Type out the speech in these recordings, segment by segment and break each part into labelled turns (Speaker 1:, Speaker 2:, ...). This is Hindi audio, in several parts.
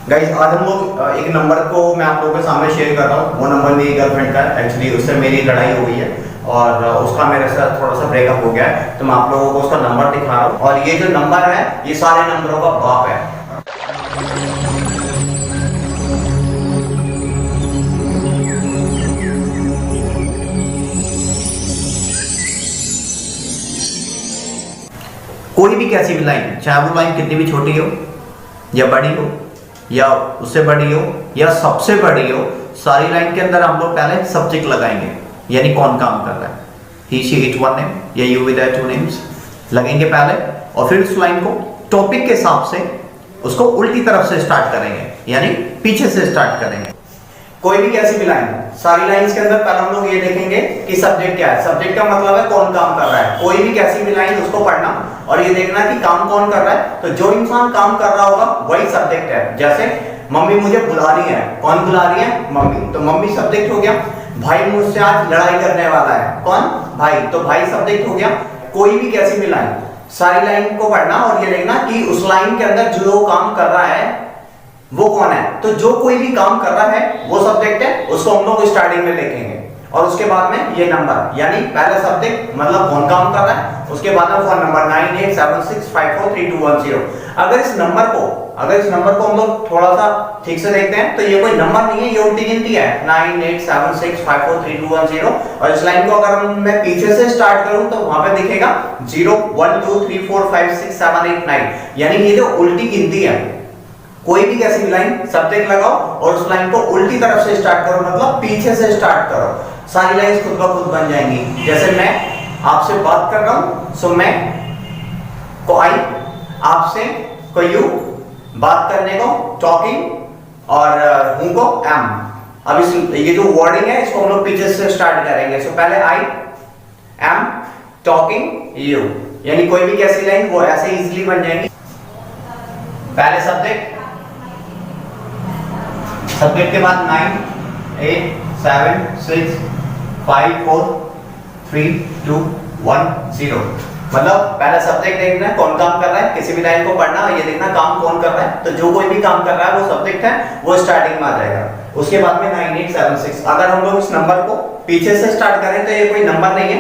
Speaker 1: गाइस आज हम लोग एक नंबर को मैं आप लोगों के सामने शेयर कर रहा हूँ। वो नंबर मेरी गर्लफ्रेंड का है। एक्चुअली उससे मेरी लड़ाई हो गई है और उसका मेरे साथ थोड़ा सा ब्रेकअप हो गया है, तो मैं आप लोगों को उसका नंबर दिखा रहा हूँ। और ये जो नंबर है ये सारे नंबरों का बाप है। कोई भी कैसी भी लाइन, चाहे वो लाइन कितनी भी छोटी हो या बड़ी हो या उससे बड़ी हो या सबसे बड़ी हो, सारी लाइन के अंदर हम लोग पहले सब्जेक्ट लगाएंगे, यानी कौन काम कर रहा है। ही शी इट वन नेम या यू विद टू नेम्स लगेंगे पहले, और फिर उस लाइन को टॉपिक के हिसाब से उसको उल्टी तरफ से स्टार्ट करेंगे, यानी पीछे से स्टार्ट करेंगे। कोई भी कैसी भी लाइन, सारी लाइंस के अंदर पहले हम लोग ये देखेंगे कि सब्जेक्ट क्या है। सब्जेक्ट का मतलब है कौन काम कर रहा है। कोई भी कैसी भी लाइन उसको पढ़ना और ये देखना कि काम कौन कर रहा है। तो जो इंसान काम कर रहा होगा वही सब्जेक्ट है। जैसे मम्मी मुझे बुला रही है, कौन बुला रही है? मम्मी, तो मम्मी सब्जेक्ट हो गया। भाई मुझसे आज लड़ाई करने वाला है, कौन? भाई, तो भाई सब्जेक्ट हो गया। कोई भी कैसी भी लाइन, सारी लाइन को पढ़ना और ये देखना कि उस लाइन के अंदर जो काम कर रहा है वो कौन है। तो जो कोई भी काम कर रहा है वो सब्जेक्ट है, उसको हम लोग स्टार्टिंग में लिखेंगे और उसके बाद में ये नंबर, यानी पहला सब्जेक्ट मतलब कौन काम कर रहा है, उसके बाद में फोन नंबर 9876543210। अगर इस नंबर को हम लोग थोड़ा सा ठीक से देखते हैं तो ये कोई नंबर नहीं है, ये उल्टी गिनती है 9876543210। और इस लाइन को अगर मैं पीछे से स्टार्ट करूं तो वहां पे दिखेगा 0 1 2 3 4 5 6 7 8 9, यानी ये जो उल्टी गिनती है। कोई भी कैसी भी लाइन सब्जेक्ट लगाओ और उस लाइन को उल्टी तरफ से स्टार्ट करो, मतलब पीछे से स्टार्ट करो। सारी लाइंस खुद ब खुद बन जाएंगी। जैसे मैं आपसे बात कर रहा हूं, सो मैं को आई, आपसे को यू, बात करने को टॉकिंग और हूं को एम। अब इस ये जो वर्डिंग है इसको हम लोग पीछे से स्टार्ट करेंगे। सो पहले आई एम टॉकिंग यू, यानी कोई भी कैसी लाइन वो ऐसे इजीली बन जाएंगी। पहले सब्जेक्ट के बाद 9 8 7 6 5 4 3 2 1 0, मतलब पहला सब्जेक्ट देखना है कौन काम कर रहा है। किसी भी लाइन को पढ़ना और ये देखना काम कौन कर रहा है। तो जो कोई भी काम कर रहा है वो सब्जेक्ट है, वो स्टार्टिंग में आ जाएगा। उसके बाद में 9 8 7 6। अगर हम लोग इस नंबर को पीछे से स्टार्ट करें तो ये कोई नंबर नहीं है,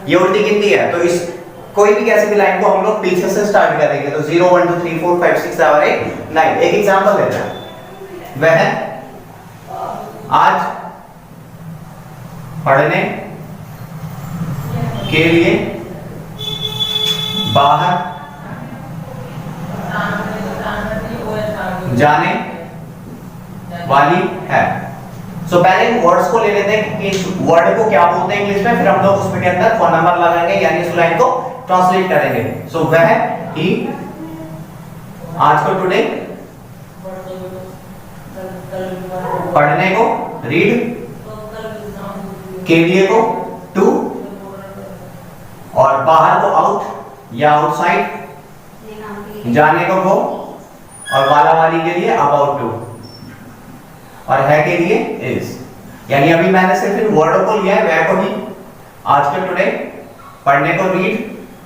Speaker 1: ये उल्टी गिनती है। तो इस कोई भी कैसी भी लाइन को हम लोग पीछे से स्टार्ट करेंगे। तो 0 1 2 3 4 5 6 7 8 9। एक एग्जांपल लेते हैं। वह आज पढ़ने के लिए बाहर जाने वाली है। सो पहले वर्ड्स को ले लेते हैं कि इस वर्ड को क्या बोलते हैं इंग्लिश में, फिर हम लोग उसके अंदर फोन नंबर लगाएंगे, यानी उस लाइन को ट्रांसलेट करेंगे। सो वह ही आज को टुडे, पढ़ने को रीड, के लिए को टू, और बाहर को आउट या आउटसाइड, जाने को गो, और वाला वाली के लिए अबाउट टू, और है के लिए इज। यानी अभी मैंने सिर्फ इन वर्डों को लिया है। वह को ही, आज को टुडे, पढ़ने को रीड,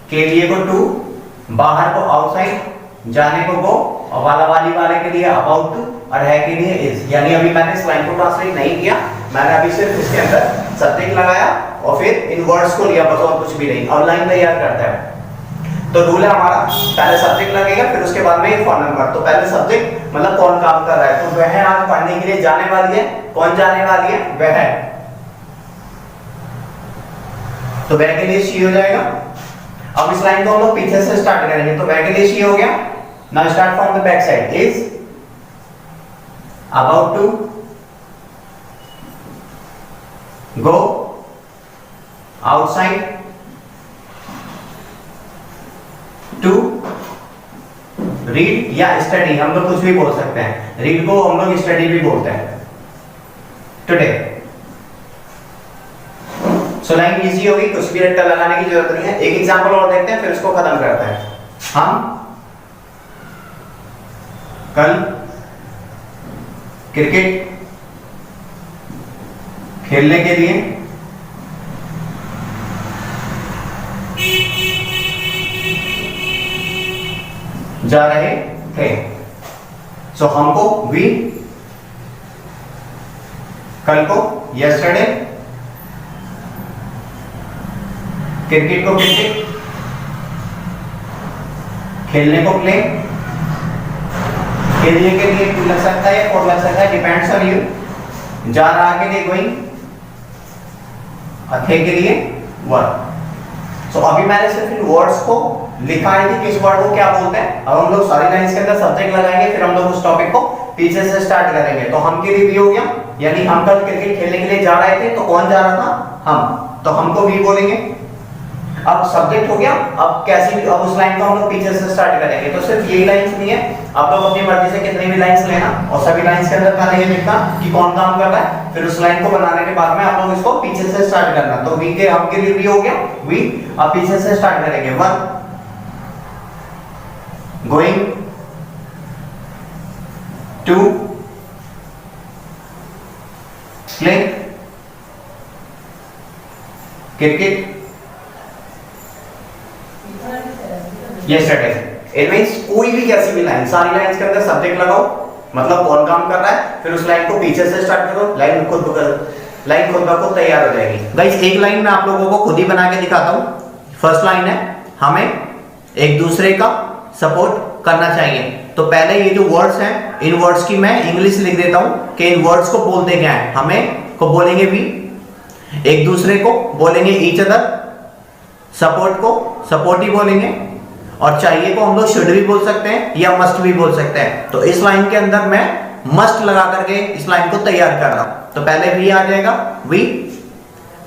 Speaker 1: के लिए को टू, बाहर को आउटसाइड, जाने को गो, और वाला वाली वाले के लिए अबाउट टू, और है के लिए इज। यानी अभी मैंने इस लाइन को ट्रांसलेट नहीं किया, मैंने अभी सिर्फ इसके अंदर सब्जेक्ट लगाया और फिर इन वर्ड्स को लिया, बस और कुछ भी नहीं। अब लाइन तैयार करते हैं। तो रूल है हमारा, पहले सब्जेक्ट लगेगा फिर उसके बाद में ये फोन नंबर। तो पहले सब्जेक्ट मतलब कौन काम कर रहा है। तो वह आज पढ़ने के लिए जाने वाली है, कौन जाने वाली है? वह है। तो वह के लिए शी हो जाएगा। अब इस लाइन को हम लोग पीछे से स्टार्ट करेंगे। तो वह के लिए शी हो गया। Now start from the back side. Is about to go outside to read या स्टडी, हम लोग कुछ भी बोल सकते हैं। रीड को हम लोग स्टडी भी बोलते हैं। टुडे। सो लाइन इजी होगी, कुछ भी रट्टा लगाने की जरूरत नहीं है। एक एग्जांपल और देखते हैं फिर उसको खत्म करते हैं। हम कल क्रिकेट खेलने के लिए जा रहे थे। सो हमको वी, कल को यस्टरडे, क्रिकेट को क्रिकेट, खेलने को प्ले, खेलने के लिए टू लग सकता है, फोर लग सकता है, डिपेंड्स ऑन यू। जा रहा के लिए गोइंग, थे के लिए वर्क। सो अभी मैंने सिर्फ इन वर्ड्स को लिखा है कि किस वर्ड को क्या बोलते हैं। अब हम लोग सारी लाइंस के अंदर सब्जेक्ट लगाएंगे, फिर हम लोग उस टॉपिक को पीछे से स्टार्ट करेंगे। तो हम के लिए भी हो गया, यानी हम कल क्रिकेट खेलने के लिए जा रहे थे, तो कौन जा रहा था? हम, तो हमको भी बोलेंगे। अब सब्जेक्ट हो गया, अब कैसी भी, अब उस लाइन को हम लोग पीछे से स्टार्ट करेंगे। तो सिर्फ यही लाइंस नहीं है, आप लोग अपनी मर्जी से कितनी भी लाइंस लेना और सभी लाइंस के अंदर पहले ये लिखना कि कौन काम कर रहा है, फिर उस लाइन को बनाने के बाद में आप लोग इसको पीछे से स्टार्ट करना। तो वी के, हम के लिए भी हो गया वी, अब पीछे से स्टार्ट करेंगे। One, going, to, play, cricket, yesterday. It means कोई भी कैसी भी लाइन, सारी लाइंस के अंदर सब्जेक्ट लगाओ, मतलब कौन काम कर रहा है, फिर उस लाइन को पीछे से स्टार्ट करो, लाइन खुद ब खुद तैयार हो जाएगी। गाइस एक लाइन मैं आप लोगों को खुद ही बना के दिखाता हूं। फर्स्ट लाइन है, हमें एक दूसरे का सपोर्ट करना चाहिए। तो पहले ये जो वर्ड्स हैं, इन वर्ड्स की मैं इंग्लिश लिख देता हूं कि इन वर्ड्स को बोलते क्या है। हमें को बोलेंगे वी, एक दूसरे को बोलेंगे ईच अदर, सपोर्ट को सपोर्ट ही बोलेंगे, और चाहिए को हम लोग शुड भी बोल सकते हैं या मस्ट भी बोल सकते हैं। तो इस लाइन के अंदर मैं मस्ट लगा करके इस लाइन को तैयार कर रहा हूं। तो पहले वी आ जाएगा, we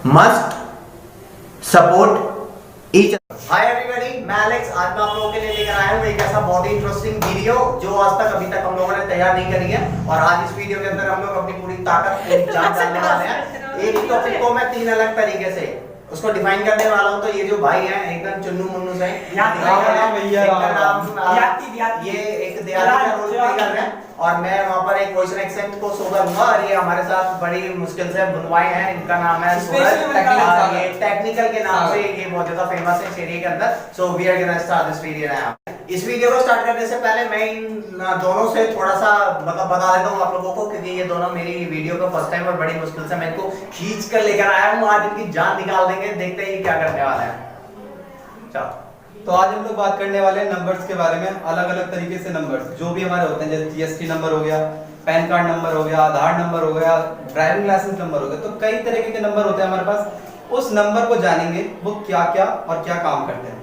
Speaker 1: must support each. Hi everybody, मैं एलेक्स। आज मैं आप लोगों के लिए लेकर आया हूं एक ऐसा बहुत ही इंटरेस्टिंग वीडियो जो आज तक अभी तक हम लोगों ने तैयार नहीं करी है। और आज इस वीडियो के अंदर हम लोग अपनी पूरी ताकत, पूरी जान डालने वाले हैं। एक टॉपिक को मैं 3 अलग तरीके से उसको डिफाइन करने वाला हूं। तो ये जो भाई हैं एकदम चुन्नू मुन्नू से, ये एक दिहाड़ी का रोल प्ले कर रहे हैं और मैं वहां पर एक वॉइस एक्सेंट को शो करूंगा। और ये हमारे साथ बड़ी मुश्किल से बुनवाई हैं, इनका नाम है सूरज। ये टेक्निकल के नाम से ये बहुत ज्यादा फेमस है इस एरिया के अंदर। So we are gonna start this video now. इस वीडियो को स्टार्ट करने से पहले मैं इन दोनों से थोड़ा सा मतलब बता देता हूं आप लोगों को, क्योंकि ये दोनों मेरी वीडियो का फर्स्ट टाइम और बड़ी मुश्किल से मैं इनको खींच कर लेकर आया हूं। आज इनकी जान निकाल देंगे, देखते हैं ये क्या करने वाले हैं। चलो,
Speaker 2: तो आज हम लोग बात करने वाले हैं नंबर्स के बारे में। अलग अलग तरीके से नंबर्स जो भी हमारे होते हैं, जैसे जीएसटी नंबर हो गया, पैन कार्ड नंबर हो गया, आधार नंबर हो गया, ड्राइविंग लाइसेंस नंबर हो गया। तो कई तरीके के नंबर होते हैं हमारे पास। उस नंबर को जानेंगे वो क्या क्या और क्या काम करते हैं।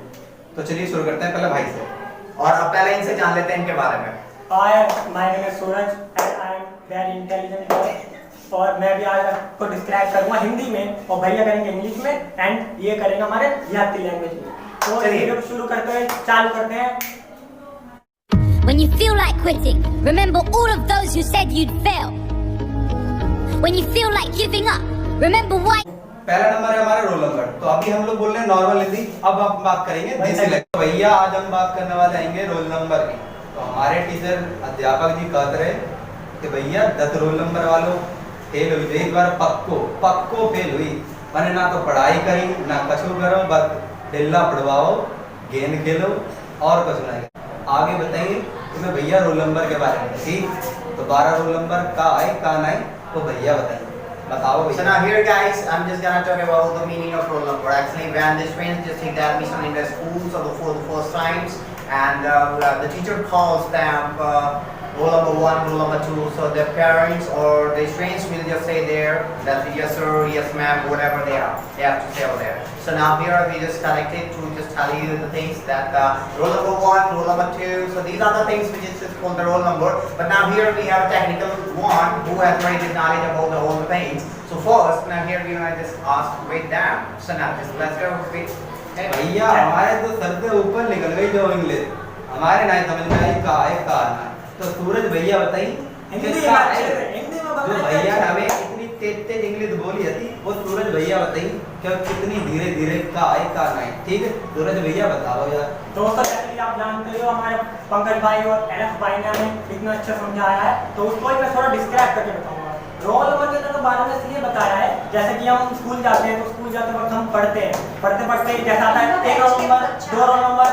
Speaker 2: तो चलिए शुरू करते हैं पहले भाई से,
Speaker 1: और अब पहले इनसे जान लेते हैं इनके बारे में।
Speaker 3: My name is Suraj and I am very intelligent boy. और मैं भी आज आपको डिस्क्राइब करूंगा हिंदी में और भैया करेंगे इंग्लिश में एंड ये करेंगे हमारे देहाती लैंग्वेज में। तो चलिए शुरू करते हैं, चालू करते हैं।
Speaker 4: When you feel like quitting, remember all of those who said you'd fail. When you feel like giving up, remember why.
Speaker 2: पहला नंबर है हमारा रोल नंबर। तो अभी हम लोग बोल रहे हैं नॉर्मल हिंदी, अब आप बात करेंगे देसी लैंग्वेज। भैया आज हम बात करने वाले आएंगे रोल नंबर की। तो हमारे टीचर अध्यापक जी कहते रहे कि भैया 10 रोल नंबर वालों फेल हुई, एक बार पक्को फेल हुई। मैंने ना तो पढ़ाई करी ना कछु करो, बस हिल्ला पढ़वाओ, गेंद खेलो और कुछ नहीं। आगे बताइए तुम्हें भैया रोल नंबर के बारे में। ठीक, तो 12 रोल नंबर का आए का नहीं वो भैया बताइए, बताओ भैया।
Speaker 1: So now here guys, I'm just gonna talk about the meaning of roll number. Actually, when the students just take the admission in the school for the first times, and the teacher calls them roll number 1, roll number 2. So their parents or the students will just say there that yes sir, yes ma'am, whatever they are, they have to say over there. So now here we just connected to just tell you the things that roll number 1, roll number 2. So these are the things which is just called the roll number. But now here we have a technical one who has very good knowledge about the whole things. So first, now here we gonna just ask with them. So now just let's go with.
Speaker 2: भैया हमारे तो सर से ऊपर निकल गई जो इंग्लिश, हमारे नहीं समझ में आई का है का ना। तो सूरज भैया बताइए
Speaker 3: हिंदी में
Speaker 2: जो भैया हमें इतनी तेज इंग्लिश बोली थी, वो सूरज भैया बताइए क्या कितनी धीरे धीरे का है का नहीं। ठीक है सूरज भैया बताओ यार।
Speaker 3: दोस्तों जैसे कि आप जानते हो हमारे पंकज भाई और एलएफ भाई ने हमें इतना अच्छा समझाया है, तो उसको ही मैं थोड़ा डिस्क्राइब करके बताऊंगा। रोल नंबर के तो बारे में इसलिए बताया है, जैसे कि हम स्कूल जाते हैं तो स्कूल जाते वक्त हम पढ़ते हैं, पढ़ते जैसा आता है 1 रोल नंबर, 2 रोल नंबर,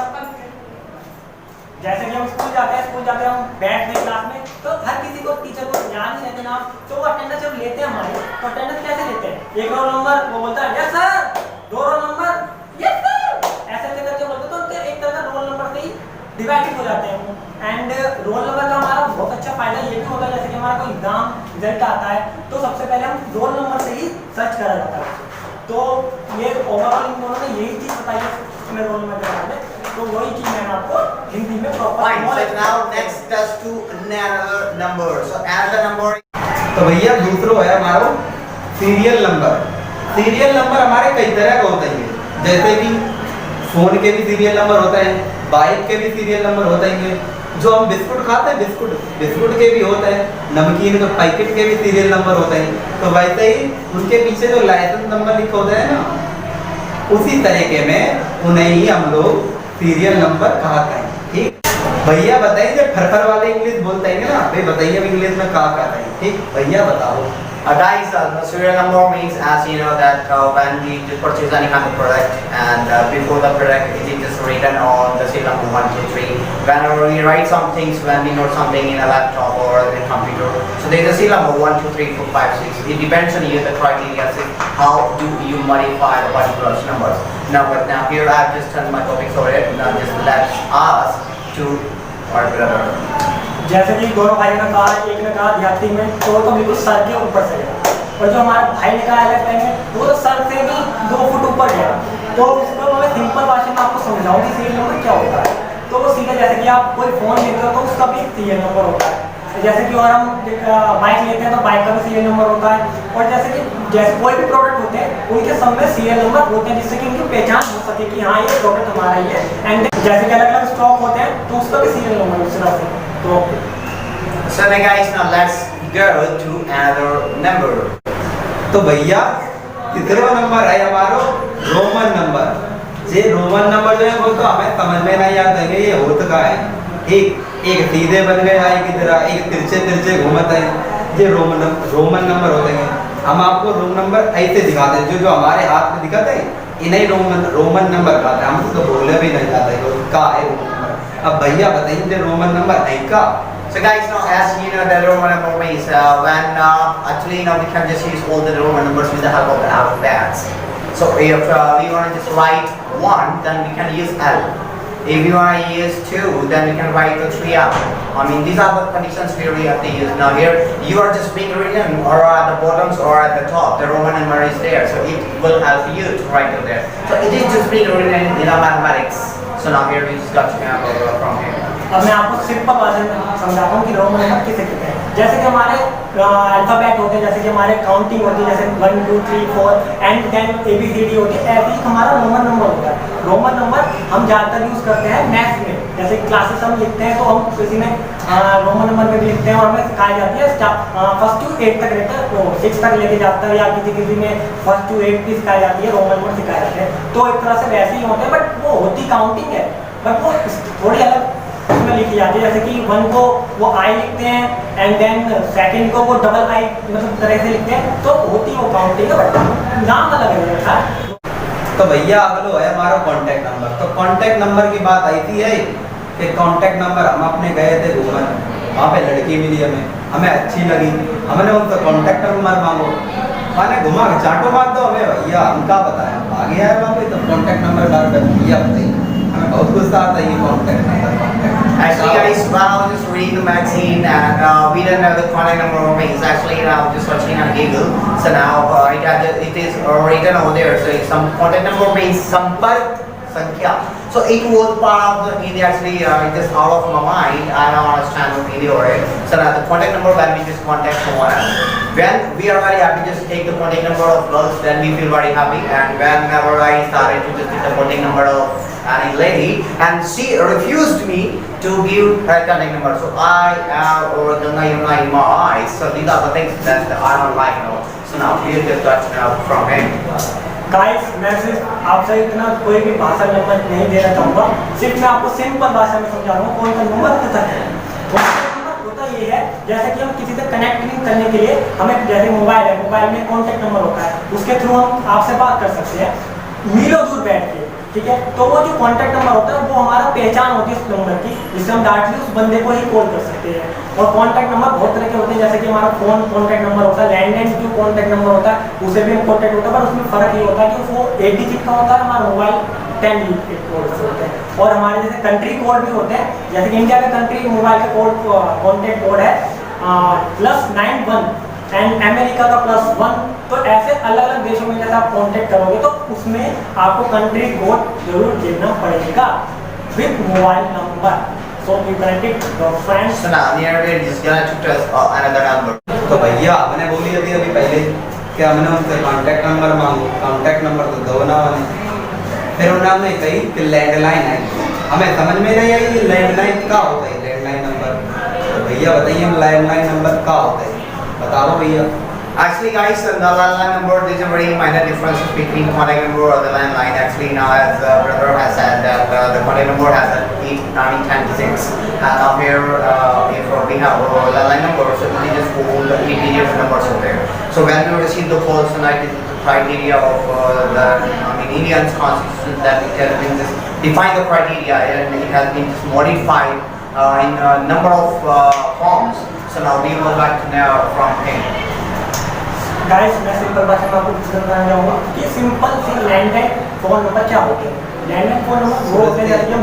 Speaker 3: जैसे कि हम स्कूल जाते हैं हम बैठते हैं क्लास में, तो हर किसी को टीचर को याद नहीं रहते ना, तो वो अटेंडेंस जब लेते हैं हमारे, तो अटेंडेंस कैसे लेते हैं? एक रोल नंबर वो बोलता है यस सर, दो रोल नंबर यस सर, ऐसे करके बोलते, तो उनके एक तरह का रोल नंबर से ही डिवाइडेड हो जाते हैं वो। एंड रोल नंबर का हमारा बहुत अच्छा फायदा ये भी होगा, जैसे कि हमारा कोई एग्जाम रिजल्ट आता है तो सबसे पहले हम रोल नंबर से ही सर्च करा जाता है। तो ये ओवरऑल इन दोनों ने यही चीज बताई है इसमें रोल नंबर के बारे में, तो वही चीज मैंने आपको हिंदी में
Speaker 1: Fine. So
Speaker 3: proper.
Speaker 1: now next us to another number. So another number.
Speaker 2: तो भैया दूसरा है हमारा सीरियल नंबर। सीरियल नंबर हमारे कई तरह का होता है, जैसे कि फोन के भी सीरियल नंबर होते हैं, बाइक के भी सीरियल नंबर होते हैं, जो हम बिस्कुट खाते हैं बिस्कुट के भी होते हैं, नमकीन के पैकेट के भी सीरियल नंबर होते हैं। तो वैसे ही उनके पीछे जो लाइसेंस नंबर लिखे होते हैं ना, उसी तरीके में उन्हें ही हम लोग सीरियल नंबर कहते हैं। ठीक भैया बताइए, जब फरफर वाले इंग्लिश बोलते हैं ना, भाई बताइए अब इंग्लिश में क्या कहते हैं? ठीक भैया बताओ।
Speaker 1: Guys, the serial number means, as you know, that when we just purchase any kind of product, and before the product it is just written on the serial number 1, 2, 3. Whenever we write some things, when we note something in a laptop or in a computer, so there is a serial number 1, 2, 3, 4, 5, 6. It depends on you, the criteria, how do you modify the particular numbers. Now here I have just turned my topics over it. Now just let's ask to our brother.
Speaker 3: जैसे कि दोनों भाइयों ने कहा, एक ने कहा देहाती में तो बिल्कुल सर के ऊपर से गया, और जो हमारे भाई ने कहा अलग टाइम में वो तो सर से भी 2 फुट ऊपर गया। तो उसको मैं सिंपल भाषा में आपको समझाऊं कि सीरियल नंबर क्या होता है। तो वो सीधे जैसे कि आप कोई फ़ोन लेते हो तो उसका भी सीरियल नंबर होता है, जैसे कि और हम बाइक लेते हैं तो बाइक का भी सीरियल नंबर होता है, और जैसे कोई भी प्रोडक्ट होते हैं उनके सब में सीरियल नंबर होते हैं, जिससे कि उनकी पहचान हो सके कि हाँ ये प्रोडक्ट हमारा ही है। एंड जैसे कि अलग अलग स्टॉक होते हैं तो उसका भी सीरियल नंबर उस तरह से। तो
Speaker 1: So then guys, now let's go to another number.
Speaker 2: तो भैया तीसरा नंबर है हमारा रोमन नंबर। ये रोमन नंबर जो है वो तो हमें समझ में नहीं आता है ये होता क्या है। एक सीधे बन गए एक इधर एक तिरछे घूमते हैं, ये रोमन नंबर होते हैं। हम आपको रोमन नंबर ऐसे दिखाते हैं, जो हमारे हाथ में दिखाते हैं इन्हें रोमन नंबर कहते हैं। हम तो बोलने भी नहीं जाते का है रोमन नंबर। अब भैया बताइए जो रोमन नंबर है का।
Speaker 1: So guys, now as you know, the Roman number means when actually now we can just use all the Roman numbers with the help of the alphabets. So if we want to just write 1, then we can use L. If you want to use 2, then we can write the 3L. I mean, these are the conditions we really have to use. Now here, you are just being written or at the bottoms or at the top. The Roman number is there, so it will help you to write it there. So it is just being written in mathematics. So now here we just got to have from here.
Speaker 3: अब मैं आपको सिंपल भाषा में समझाता हूँ कि रोमन नंबर किसे कहते हैं। जैसे कि हमारे अल्फाबेट होते हैं, जैसे कि हमारे काउंटिंग होती है, जैसे 1, 2, 3, 4 एंड देन ABCD होती है, ऐसे ही हमारा रोमन नंबर होता है। रोमन नंबर हम ज़्यादातर यूज़ करते हैं मैथ्स में, जैसे क्लासेस हम लिखते हैं तो हम किसी में रोमन नंबर में भी लिखते हैं, और हमें सिखाई जाती है 1 to 8 तक रहता है, तो 6 तक लेके जाता है, या किसी में 1 to 8 भी सिखाई जाती है, रोमन नंबर सिखाए जाते हैं। तो एक तरह से वैसे ही होते हैं, बट वो होती काउंटिंग है, बट वो थोड़ी अलग उसमें लिखी जाती है। जैसे कि 1 को वो I लिखते हैं एंड देन सेकंड को वो डबल I मतलब तरह से लिखते हैं, तो होती वो काउंटिंग है, बट नाम अलग है।
Speaker 2: तो भैया अगलो है हमारा कांटेक्ट नंबर। तो कांटेक्ट नंबर की बात आई थी है कि कांटेक्ट नंबर हम अपने गए थे घूमन, वहाँ पे लड़की मिली हमें अच्छी लगी, हमने उनका कांटेक्ट नंबर मांगो, मैंने घुमा के चाटो मार दो हमें, भैया हमका बताया आगे आए वहाँ पे तो कांटेक्ट नंबर बार भैया बताइए, हमें बहुत गुस्सा आता है ये contact number.
Speaker 1: Actually guys, when I was just reading the magazine and we didn't know the contact number means, actually I was just searching on Google, so now it is written over there, so some contact number means Sampark Sankhya. So it was part of the Hindi, actually it is out of my mind, I don't understand the Hindi or it. So now the contact number when we just contact someone else. When we are very happy just take the contact number of girls, then we feel very happy, and whenever I started to just take the contact number of any lady and she refused me to give her contact number, so I have or Ganga Yamuna in my eyes, so these are the things that I don't like, you know. So now we just got to know from him.
Speaker 3: Guys मैं सिर्फ आपसे इतना कोई भी भाषा नंबर नहीं देना चाहूँगा, सिर्फ मैं आपको सिंपल भाषा में समझा रहा हूँ कौन सा नंबर होता है। नंबर होता ये है, जैसे कि हम किसी से कनेक्टिंग करने के लिए हमें, जैसे मोबाइल है, मोबाइल में कॉन्टेक्ट नंबर होता है, उसके थ्रू हम आपसे बात कर सकते हैं मीलों दूर बैठ के। ठीक है। तो वो जो कॉन्टैक्ट नंबर होता है वो हमारा पहचान होती है उस नंबर की, जिससे हम डायरेक्टली उस बंदे को ही कॉल कर सकते हैं। और कॉन्टैक्ट नंबर बहुत तरह के होते हैं, जैसे कि हमारा फोन कॉन्टैक्ट नंबर होता है, लैंडलाइन जो कॉन्टैक्ट नंबर होता है उसे भी हम कॉन्टैक्ट होता है, पर उसमें फ़र्क ये होता है कि वो 8 डिजिट का होता है, हमारा मोबाइल 10 डिजिट के कोड से होते हैं। और हमारे जैसे कंट्री कोड भी होते हैं, जैसे कि इंडिया का कंट्री मोबाइल का कोड कॉन्टैक्ट कोड है +91 एंड अमेरिका का +1। तो ऐसे अलग अलग देशों में जैसे आप कांटेक्ट करोगे तो उसमें आपको कंट्री कोड जरूर देना पड़ेगा with mobile number. So you connect it your friends.
Speaker 1: So now the other is gonna took us another number.
Speaker 2: तो भैया आपने बोली अभी पहले कि हमने उनसे कांटेक्ट नंबर मांगो, कांटेक्ट नंबर तो दो ना बने। फिर उन्होंने कही कि लैंडलाइन है, हमें समझ में नहीं आई लैंडलाइन क्या होता है, लैंडलाइन नंबर। तो भैया बताइए लैंडलाइन नंबर क्या होता है, बताओ भैया।
Speaker 1: Actually, guys, the landline number, there's a very minor difference between contact number or the landline. Actually, now as brother has said that the contact number has 8, 9, 10 digits, and now here if we have a landline number, so we just hold the 8 digit numbers over there. So when we receive the calls tonight, this is the criteria of the Indian's constitution that it has been just defined the criteria and it has been just modified in a number of forms. So now we would like to know from him.
Speaker 3: Guys मैं सिंपल भाषा में आपको बताना चाहूँगा कि सिंपल सी लैंडलाइन फ़ोन नंबर क्या होते हैं। लैंडलाइन फ़ोन नंबर वो होते हैं जैसे कि हम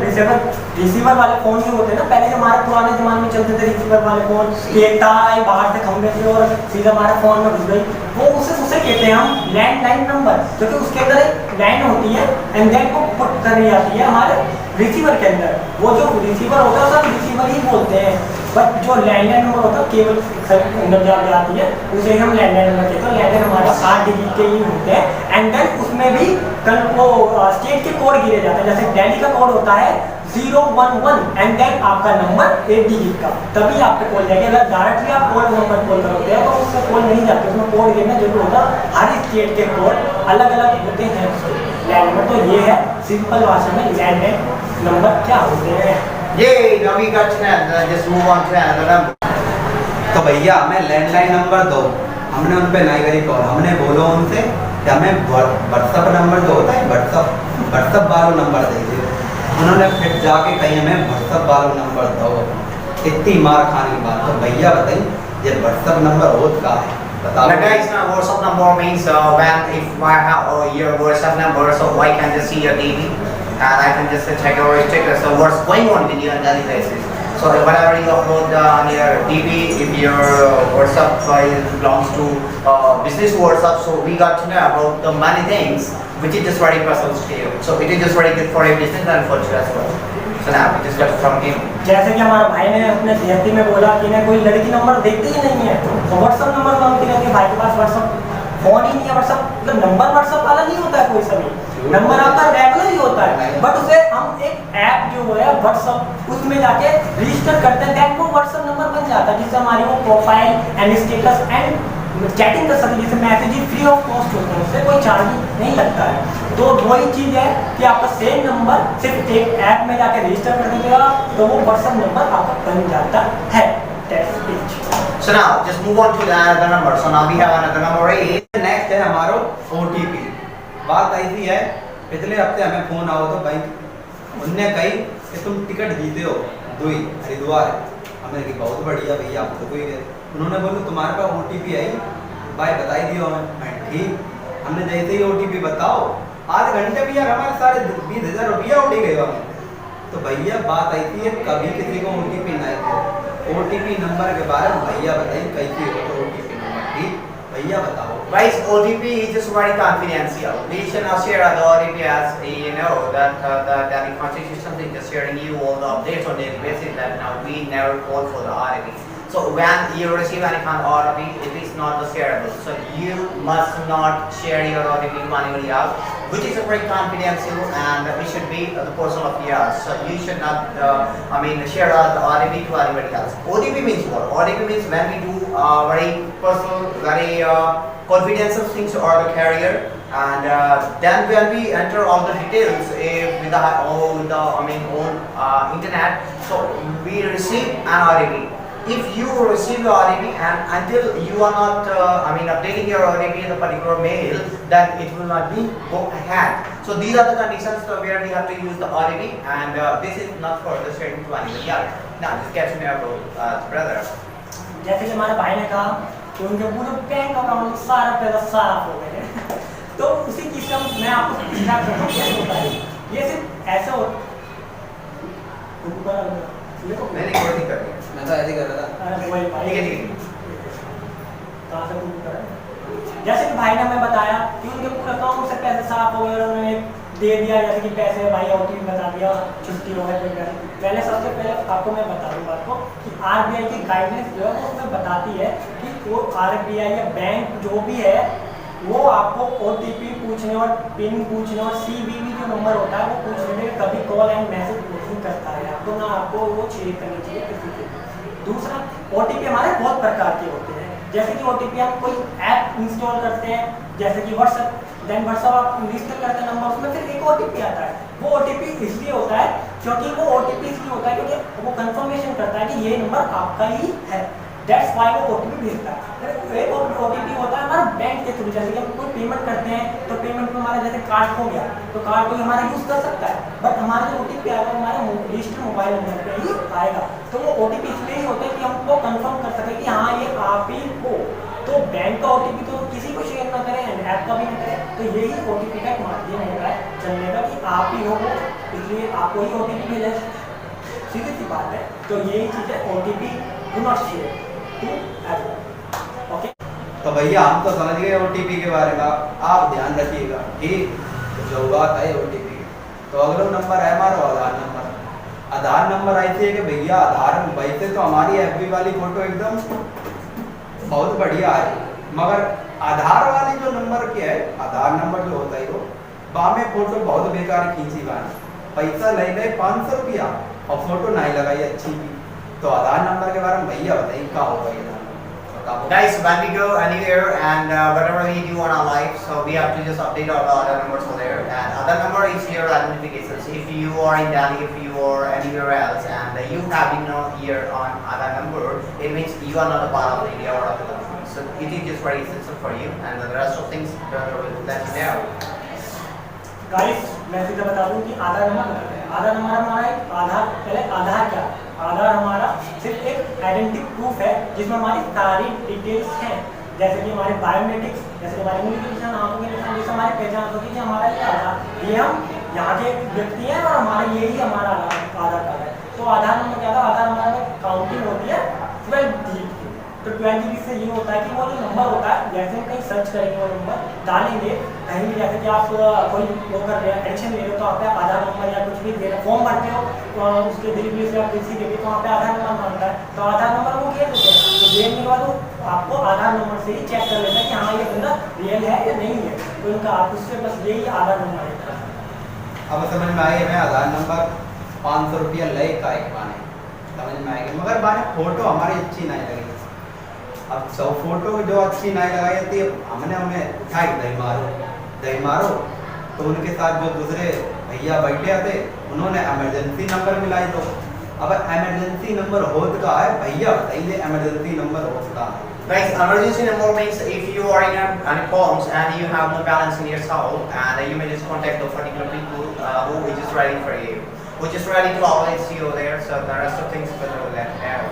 Speaker 3: रिसीवर वाले फ़ोन जो होते हैं ना, पहले हमारे पुराने ज़माने में चलते थे रिसीवर वाले फ़ोन, एक तार आई बाहर से खंभे से और सीधा हमारे फ़ोन में घुस गई, वो उसे कहते हैं हम लैंडलाइन नंबर, क्योंकि उसके अंदर एक लाइन होती है एंड देन वो पुट करी जाती है हमारे रिसीवर के अंदर। वो जो रिसीवर होता है सब रिसीवर ही बोलते हैं, बट जो लैंडलाइन नंबर होता है केवल अंदर जाती है उसे हम लैंडलाइन नंबर कहते हैं। लैंडलाइन हमारा 8 डिजिट के ही होते हैं एंड देन उसमें भी वो स्टेट के कोड गिरे जाते हैं। जैसे दिल्ली का कोड होता है 011 एंड देन आपका नंबर 8 डिजिट का, तभी आपको कॉल जाएगी। अगर डायरेक्टली आप कोड नंबर कॉल करोगे तो उससे कॉल नहीं जाती, उसमें कोड गिरना जरूर होगा। हर स्टेट के कोड अलग अलग होते हैं उसके लैंडलाइन। तो ये है सिंपल भाषा में लैंडलाइन नंबर क्या होते हैं।
Speaker 1: Yay! Now we got to just move on to another number.
Speaker 2: तो भैया हमें लैंडलाइन नंबर दो, हमने उन पे नहीं करी कॉल, हमने बोलो उनसे कि हमें व्हाट्सअप नंबर जो होता है व्हाट्सअप वालों नंबर दीजिए। उन्होंने फिर जाके कहीं हमें व्हाट्सअप वालों नंबर दो, इतनी मार खाने की बात। तो भैया बताइए ये व्हाट्सअप नंबर होता क्या है, बताओ।
Speaker 1: Now guys, now WhatsApp number means when if I have your WhatsApp number, so I can just see your TV and I can just check your status, so what's going on with you on daily basis. So whenever you upload on your TV, if your WhatsApp belongs to business WhatsApp, so we got to know about the many things which is just very personal to you. So it is just very good for a business and for you as well. So now we just got from him.
Speaker 3: जैसे कि हमारे भाई ने अपने देहती में बोला कि ना कोई लड़की नंबर देखती ही नहीं है, तो व्हाट्सअप नंबर मांगती रहती है। भाई के पास व्हाट्सअप फोन ही नहीं है, व्हाट्सअप मतलब नंबर व्हाट्सअप वाला नहीं होता है, कोई सभी नंबर आपका रेगुलर ही होता है, बट उसे हम एक ऐप जो है व्हाट्सअप उसमें जाके रजिस्टर करते हैं, दैट वो व्हाट्सअप नंबर बन जाता है, जिससे हमारी वो profile and status and chatting कर सकते, जैसे मैसेज फ्री ऑफ कॉस्ट होते हैं, उससे कोई चार्ज नहीं लगता है। तो वही चीज़ है कि आपका सेम नंबर सिर्फ एक ऐप में जाके रजिस्टर कर दीजिएगा तो वो व्हाट्सअप नंबर आपका बन जाता है।
Speaker 1: So now just move on to the another number. So now we have another number 8.
Speaker 2: Next है हमारा OTP। बात ऐसी है, पिछले हफ्ते हमें फोन आओ तो बैंक उनने कही कि तुम टिकट जीते हो दुई हरिद्वार। हमने कही बहुत बढ़िया भैया, आप तो कोई गए। उन्होंने बोला तुम्हारे पास OTP आई, भाई बताई दियो हमें। ठीक, हमने जैसे ही OTP बताओ, आध घंटे भी यार हमारे सारे 20,000 रुपया उड़ गए हमें। तो भैया बात ऐसी है, कभी किसी को OTP नहीं दो। OTP नंबर के बारे में भैया बताइए कैसे हो तो OTP नंबर। ठीक भैया बताओ।
Speaker 1: Guys, OTP is just very confidential. We should not share the OTP as you know that the constitution is just sharing you all the updates on daily basis. That now we never call for the OTP. So when you receive any kind of OTP, it is not shareable. So you must not share your OTP to anybody else, which is a very confidential and it should be the person of yours. So you should not, share the OTP to anybody else. OTP means what? OTP means when we do very personal, very confidential things to our carrier, and then when we enter all the details with the on internet, so we receive an OTP. if you receive your OTP and until you are not, updating your OTP in a particular mail, then it will not be go ahead. So these are the conditions where we have to use the OTP, and this is not for the sharing to anybody else. Now just catch me up, brother.
Speaker 3: जैसे कि हमारे भाई ने कहा कि उनके पूरे बैंक अकाउंट सारा पैसा साफ हो गए हैं। तो उसी चीज का मैं आपको डिस्क्राइब करता हूँ कैसे होता है। ये सिर्फ ऐसा होता
Speaker 1: मैं रिकॉर्डिंग कर रही हूँ।
Speaker 2: मैं तो ऐसे ही कर रहा था।
Speaker 3: अरे वही भाई
Speaker 1: ठीक है ठीक है।
Speaker 3: कहाँ से पूछ कर रहा है? जैसे कि भाई ने हमें बताया कि उनके पूरे अकाउंट से पैसे साफ हो गए और उन्होंने दे दिया, जैसे कि पैसे भाई OTP बता दिया, छुट्टी हो गई कोई। पहले सबसे पहले आपको मैं बता दूँ बात को कि RBI की गाइडलाइंस जो है वो उसमें बताती है कि वो RBI या बैंक जो भी है वो आपको OTP पूछने और पिन पूछने और CVV जो नंबर होता है वो पूछने में कभी कॉल एंड मैसेज नहीं करता है आपको, ना आपको वो शेयर करनी चाहिए किसी के। दूसरा, OTP हमारे बहुत प्रकार के होते हैं। जैसे कि OTP हम कोई ऐप इंस्टॉल करते हैं, जैसे कि व्हाट्सएप, देन व्हाट्सएप आप रजिस्टर करते हैं नंबर, उसमें फिर एक OTP आता है। वो OTP इसलिए होता है क्योंकि वो OTP इसलिए होता है क्योंकि वो कंफर्मेशन करता है कि ये नंबर आपका ही है। दैट्स वाई वो OTP भेजता है। एक OTP होता है हमारा बैंक के थ्रू, जैसे कि हम कोई पेमेंट करते हैं तो पेमेंट में हमारा जैसे कार्ड खो गया तो कार्ड कोई हमारा यूज कर सकता है, बट हमारा जो OTP आएगा हमारे रजिस्टर्ड मोबाइल नंबर पे ही आएगा। तो वो OTP इसलिए ही होता है कि हमको कंफर्म कर सके कि हाँ ये आप ही हो। तो बैंक का OTP तो किसी को शेयर ना करें एंड ऐप का भी ना करें। तो यही OTP का एक माध्यम होता है चलने का कि आप ही हो वो, इसलिए आपको ही OTP मिले। सीधी सी बात है। तो यही चीज़ है OTP do not share to everyone. Okay,
Speaker 2: तो भैया हम तो समझ गए OTP के बारे में, आप ध्यान रखिएगा कि जो बात है OTP। तो अगला नंबर है हमारा आधार नंबर। आधार नंबर ऐसे है कि भैया आधार वैसे तो हमारी FB वाली फोटो एकदम बहुत बढ़िया है, मगर आधार वाली जो नंबर के है, आधार नंबर जो होता है वो बामे फोटो बहुत बेकार खींची बानी, पैसा ले गए 500 रुपया और फोटो नहीं लगाई अच्छी भी। तो आधार नंबर के बारे में भैया बताइए क्या होगा ये?
Speaker 1: Guys, when we go anywhere and whatever we do on our life, so we have to just update our other numbers over there. And other number is your identification. So if you are in Delhi, if you are anywhere else, and you have here on other number, it means you are not a part of India or of the country. So it is just very essential for you, and the rest of things brother will let you know.
Speaker 3: Guys मैं सीधा बता दूं कि आधार नंबर हमारा एक आधार, पहले आधार क्या? आधार हमारा सिर्फ एक आइडेंटिटी प्रूफ है जिसमें हमारी सारी डिटेल्स हैं, जैसे कि हमारे बायोमेट्रिक्स, जैसे कि हमारे उंगली के निशान, आंखों के निशान, जैसे हमारी पहचान होती है कि हमारा ये आधार, ये हम यहाँ के व्यक्ति हैं और हमारा यही हमारा आधार कार्ड है। तो आधार नंबर क्या था? आधार हमारा काउंटिंग होती है 12 डिजिट की। तो 12 डिजिट से ये होता है कि वो जो नंबर होता है, जैसे हम कहीं सर्च करेंगे वो नंबर डालेंगे कहीं भी, जैसे कि आप कोई वो कर रहे हैं एडिशन ले रहे हो तो वहाँ पे आधार नंबर या कुछ भी दे रहे फॉर्म भरते हो तो उसके डिलीवरी से आप किसी देंगे तो वहाँ पे आधार नंबर मांगता है। तो आधार नंबर वो घेर देते हैं, तो घेरने के बाद वो आपको आधार नंबर से ही चेक कर लेता है कि हाँ ये बंदा रियल है या नहीं है। तो उनका आप उससे बस यही आधार नंबर है।
Speaker 2: अब समझ में आई हमें आधार नंबर 500 रुपया ले का एक बाने समझ में आएगी, मगर बाने फोटो हमारी अच्छी नहीं लगी। अब सब फोटो जो अच्छी नहीं लगाई थी हमने उन्हें उठाई दही मारो तो उनके साथ जो दूसरे भैया बैठे थे उन्होंने इमरजेंसी नंबर मिलाई। तो अब इमरजेंसी नंबर होत का है भैया बताइए, इमरजेंसी नंबर होत का है?
Speaker 1: Guys, emergency number means if you are in a forms and you have no balance in your account, and you may just contact the particular people who is just ready for you, who is just ready to always see you there. So the rest of things will let know.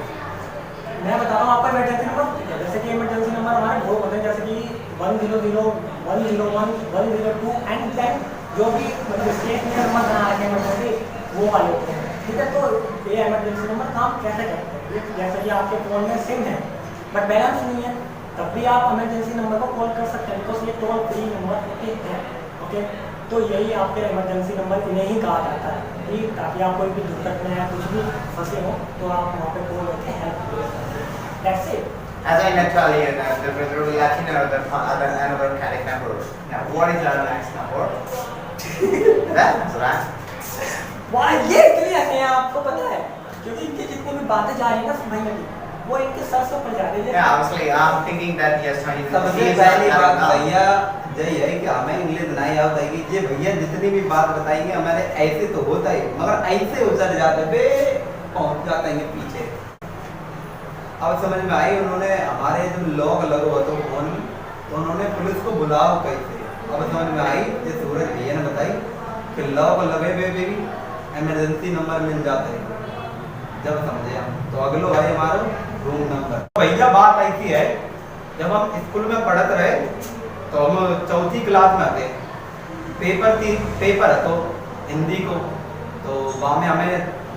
Speaker 3: मैं बता रहा हूँ आपका इमरजेंसी नंबर, जैसे कि इमरजेंसी नंबर हमारे दो होते हैं, जैसे कि 100, 101, 102 एंड देन जो भी मतलब स्टेट में नंबर बना रखे इमरजेंसी वो वाले होते हैं। ठीक है, तो ये इमरजेंसी नंबर काम कैसे करते हैं? जैसे कि आपके फ़ोन में सिम है बट बैलेंस नहीं है, तब भी आप इमरजेंसी नंबर को कॉल कर सकते हैं बिकॉज ये टोल फ्री नंबर होते हैं। ओके, तो यही आपके इमरजेंसी नंबर इन्हें ही कहा जाता है कि ताकि आप कोई भी दुर्घटना या कुछ भी फंसे हो तो आप वहाँ पे कॉल करके हेल्प ले सकते हैं। That's it.
Speaker 1: As I met earlier, the brother will let you know the another contact number. Now, what is our next number? That's right.
Speaker 3: वाह, ये क्लियर है, आपको पता है क्योंकि इनकी जितनी भी बातें जा रही है ना भाई में वो इनके सर से ऊपर जा रही है।
Speaker 1: Yeah, obviously, I'm thinking that yes,
Speaker 2: सबसे पहली बात भैया यही है कि हमें इंग्लिश नहीं आता है कि ये भैया जितनी भी बात बताएंगे हमारे ऐसे तो होता है मगर ऐसे उतर जाते बे पहुंच जाते हैं पीछे। अब समझ में आई, उन्होंने हमारे जब लॉक लगा हुआ तो फोन में, तो उन्होंने पुलिस को बुलाओ कैसे। अब समझ में आई, ये सूरज भैया ने बताई कि लॉक लगे हुए भी इमरजेंसी नंबर मिल जाते हैं। जब समझे हम, तो अगलो है हमारा रूम नंबर। भैया बात ऐसी है, जब हम स्कूल में पढ़ते रहे तो हम चौथी क्लास में थे, पेपर है तो हिंदी को, तो वहाँ में हमें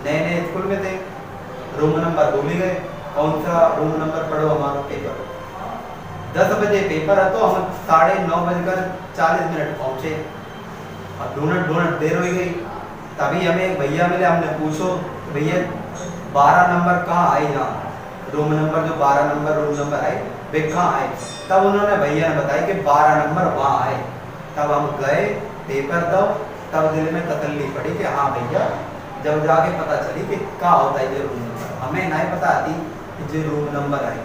Speaker 2: नए नए स्कूल में थे, रूम नंबर भूल ही गए, कौन सा रूम नंबर पढ़ो हमारा पेपर। 10 बजे पेपर है तो हम 9:40 पहुँचे और ढूंढत देर हो गई। तभी हमें भैया मिले, हमने पूछो भैया 12 नंबर कहाँ आए, यहाँ रूम नंबर जो 12 नंबर रूम नंबर आए वे कहाँ आए। तब उन्होंने भैया ने बताया कि 12 नंबर वहाँ आए। तब हम गए पेपर दो, तब दिल में तसल्ली पड़ी कि हाँ भैया, जब जाके पता चली कि कहाँ होता है ये रूम नंबर। हमें नहीं पता आती कि ये रूम नंबर है,